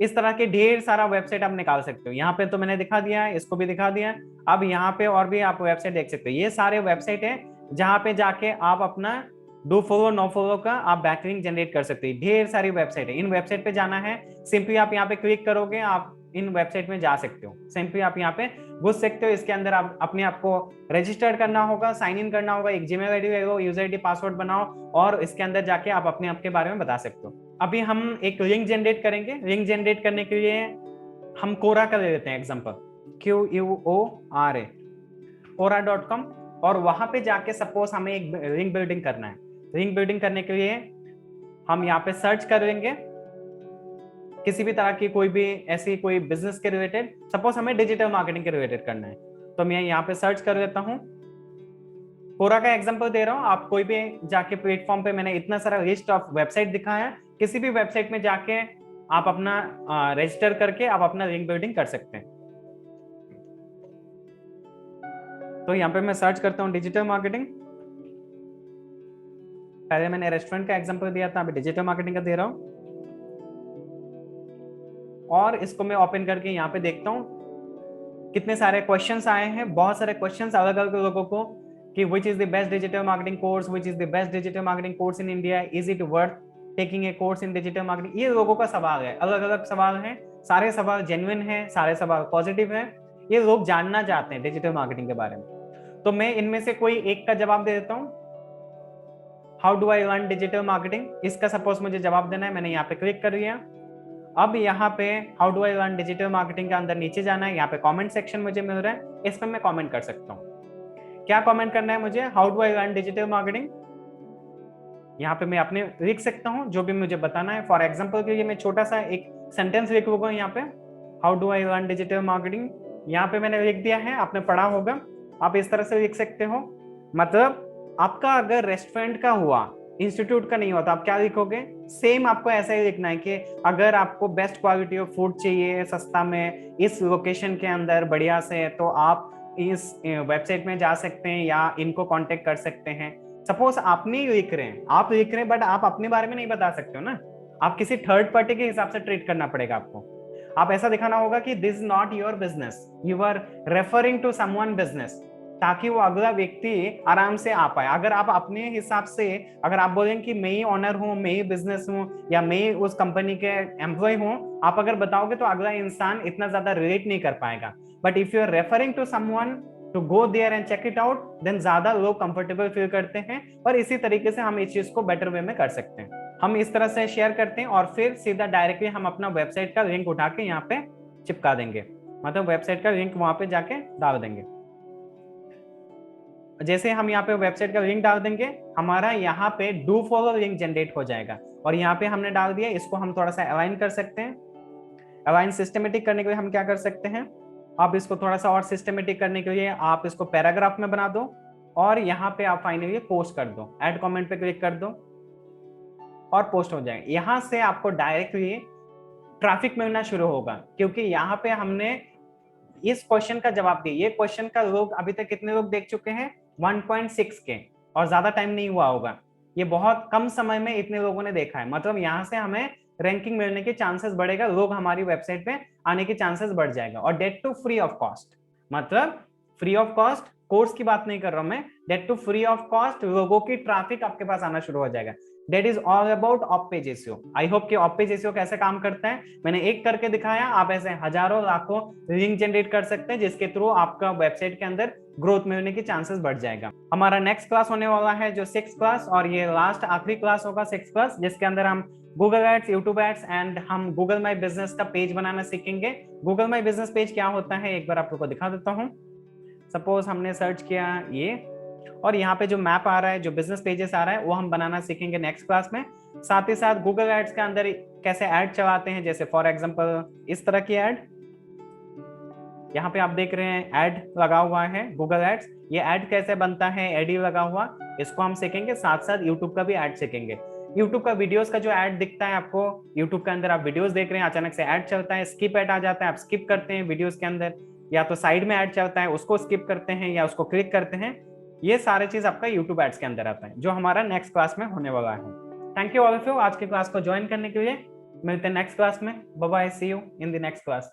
इस तरह के ढेर सारा वेबसाइट आप निकाल सकते हो। यहाँ पे तो मैंने दिखा दिया, इसको भी दिखा दिया। अब यहाँ पे और भी आप वेबसाइट देख सकते हो। ये सारे वेबसाइट है जहां पे जाके आप अपना डू फॉलो नो फॉलो का आप बैकलिंक जनरेट कर सकते हैं। ढेर सारी वेबसाइट है, इन वेबसाइट पे जाना है, सिंपली आप यहाँ पे क्लिक करोगे, आप इन वेबसाइट में जा सकते हो, सिंपली आप यहाँ पे घुस सकते हो। इसके अंदर आप अपने आप को रजिस्टर्ड करना होगा, साइन इन करना होगा, एक जीमेल आईडी लगाओ, यूजर आईडी पासवर्ड बनाओ और इसके अंदर जाके आप अपने आप के बारे में बता सकते हो। अभी हम एक लिंक जनरेट करेंगे। लिंक जनरेट करने के लिए हम कोरा का ले लेते हैं एग्जांपल, QUORA, कोरा.com, और वहां पे जाके सपोज हमें एक लिंक बिल्डिंग करना है। लिंक बिल्डिंग करने के लिए हम यहाँ पे सर्च कर लेंगे किसी भी तरह की कोई भी ऐसी कोई बिजनेस के रिलेटेड, सपोज हमें डिजिटल मार्केटिंग के रिलेटेड करना है, तो मैं यहाँ पे सर्च कर लेता हूँ। कोरा का एग्जांपल दे रहा हूँ, आप कोई भी जाके प्लेटफॉर्म पे, मैंने इतना सारा लिस्ट ऑफ वेबसाइट दिखाया है, किसी भी वेबसाइट में जाके आप अपना रजिस्टर करके आप अपना लिंक बिल्डिंग कर सकते हैं। तो यहाँ पे मैं सर्च करता हूँ डिजिटल मार्केटिंग। पहले मैंने रेस्टोरेंट का एग्जांपल दिया था, अभी डिजिटल मार्केटिंग का दे रहा हूँ, और इसको मैं ओपन करके यहाँ पे देखता हूँ कितने सारे क्वेश्चंस आए हैं, बहुत सारे क्वेश्चंस अलग अलग लोगों को, कि which is the best digital marketing course, which is the best digital marketing course in India, is it worth taking a course in digital marketing. ये लोगों का सवाल है, अलग अलग सवाल है, सारे सवाल जेन्युइन है, सारे सवाल पॉजिटिव है, ये लोग जानना चाहते हैं डिजिटल मार्केटिंग के बारे में। तो मैं इनमें से कोई एक का जवाब दे देता हूँ। How do I learn digital marketing, इसका सपोज मुझे जवाब देना है, मैंने यहाँ पे क्लिक कर लिया। अब यहाँ पे how do I learn digital marketing के अंदर नीचे जाना है, यहाँ पे कमेंट सेक्शन मुझे मिल रहा है, इस पर मैं कमेंट कर सकता हूँ। क्या कमेंट करना है मुझे, how do I learn digital marketing, यहाँ पे मैं अपने लिख सकता हूँ जो भी मुझे बताना है। फॉर एग्जाम्पल के लिए मैं छोटा सा एक सेंटेंस लिख लूंगा यहाँ पे, how do I learn digital marketing, यहाँ पे मैंने लिख दिया है, आपने पढ़ा होगा, आप इस तरह से लिख सकते हो। मतलब आपका अगर रेस्टोरेंट का हुआ, इंस्टीट्यूट का नहीं होता, आप क्या लिखोगे, सेम आपको ऐसा ही लिखना है कि अगर आपको बेस्ट क्वालिटी ऑफ फूड चाहिए सस्ता में इस लोकेशन के अंदर बढ़िया से, तो आप इस वेबसाइट में जा सकते हैं या इनको कांटेक्ट कर सकते हैं। सपोज आप नहीं लिख रहे हैं, आप लिख रहे हैं बट आप अपने बारे में नहीं बता सकते हो ना, आप किसी थर्ड पार्टी के हिसाब से ट्रीट करना पड़ेगा आपको। आप ऐसा दिखाना होगा कि this not your business, you are referring to someone business, ताकि वो अगला व्यक्ति आराम से आ पाए। अगर आप अपने हिसाब से अगर आप बोलें कि मैं ही ऑनर हूँ, मैं ही बिजनेस हूँ, या मैं ही उस कंपनी के एम्प्लॉय हूँ, आप अगर बताओगे तो अगला इंसान इतना ज्यादा रिलेट नहीं कर पाएगा। But if you are referring to someone to go there and check it out, then ज्यादा लोग कंफर्टेबल फील करते हैं, और इसी तरीके से हम इस चीज को बेटर वे में कर सकते हैं। हम इस तरह से शेयर करते हैं और फिर सीधा डायरेक्टली हम अपना वेबसाइट का लिंक उठा के यहाँ पे चिपका देंगे, मतलब वेबसाइट का लिंक वहां पे जाके डाल देंगे। जैसे हम यहाँ पे वेबसाइट का लिंक डाल देंगे, हमारा यहाँ पे डू फॉलो लिंक जनरेट हो जाएगा, और यहाँ पे हमने डाल दिया। इसको हम थोड़ा सा अलाइन कर सकते हैं। अलाइन सिस्टमेटिक करने के लिए हम क्या कर सकते हैं, आप इसको थोड़ा सा और सिस्टमेटिक करने के लिए आप इसको पैराग्राफ में बना दो, और यहाँ पे आप फाइनली पोस्ट कर दो, ऐड कमेंट पे क्लिक कर दो और पोस्ट हो जाएगा। यहाँ से आपको डायरेक्टली ट्रैफिक मिलना शुरू होगा, क्योंकि यहाँ पे हमने इस क्वेश्चन का जवाब दिया। ये क्वेश्चन का लोग अभी तक कितने लोग देख चुके हैं, 1.6 के, और ज्यादा टाइम नहीं हुआ होगा, ये बहुत कम समय में इतने लोगों ने देखा है। मतलब यहाँ से हमें रैंकिंग मिलने के चांसेस बढ़ेगा, लोग हमारी वेबसाइट पे आने के चांसेस बढ़ जाएगा। और date to free of cost, मतलब फ्री ऑफ कॉस्ट कोर्स की बात नहीं कर रहा हूं मैं, date to free of cost लोगों की ट्रैफिक आपके पास आना शुरू हो जाएगा। That is all about of page SEO. I hope कि ऑफ पेज एसईओ कैसे काम करता है मैंने एक करके दिखाया। आप ऐसे हजारों लाखों लिंक जनरेट कर सकते हैं, जिसके थ्रू आपका वेबसाइट के अंदर ग्रोथ मिलने की चांसेस बढ़ जाएगा। हमारा नेक्स्ट क्लास होने वाला है जो 6th क्लास, और ये लास्ट आखिरी क्लास होगा 6th क्लास, जिसके अंदर हम Google ads, YouTube ads and हम गूगल माई बिजनेस का पेज बनाना सीखेंगे। गूगल माई बिजनेस पेज क्या होता है एक बार आप लोगों को दिखा देता हूँ। सपोज हमने सर्च किया ये, और यहाँ पे जो मैप आ रहा है, जो बिजनेस पेजेस आ रहा है, वो हम बनाना सीखेंगे नेक्स्ट क्लास में। साथ ही साथ गूगल एड्स के अंदर कैसे ऐड चलाते हैं, जैसे फॉर एग्जांपल इस तरह की ऐड, यहाँ पे आप देख रहे हैं ऐड लगा हुआ है गूगल एड्स। ये ऐड कैसे बनता है, एडी लगा हुआ, इसको हम सीखेंगे। साथ साथ यूट्यूब का भी ऐड सीखेंगे। यूट्यूब का वीडियोस का जो ऐड दिखता है आपको, यूट्यूब के अंदर आप वीडियोस देख रहे हैं, अचानक से ऐड चलता है, स्किप ऐड आ जाता है, आप स्किप करते हैं वीडियोस के अंदर, या तो साइड में ऐड चलता है उसको स्किप करते हैं या उसको क्लिक करते हैं। ये सारे चीज आपका यूट्यूब एड्स के अंदर आता है, जो हमारा नेक्स्ट क्लास में होने वाला है। Thank you all of you आज की क्लास को ज्वाइन करने के लिए। मिलते हैं नेक्स्ट क्लास में। Bye bye, see you in the next class.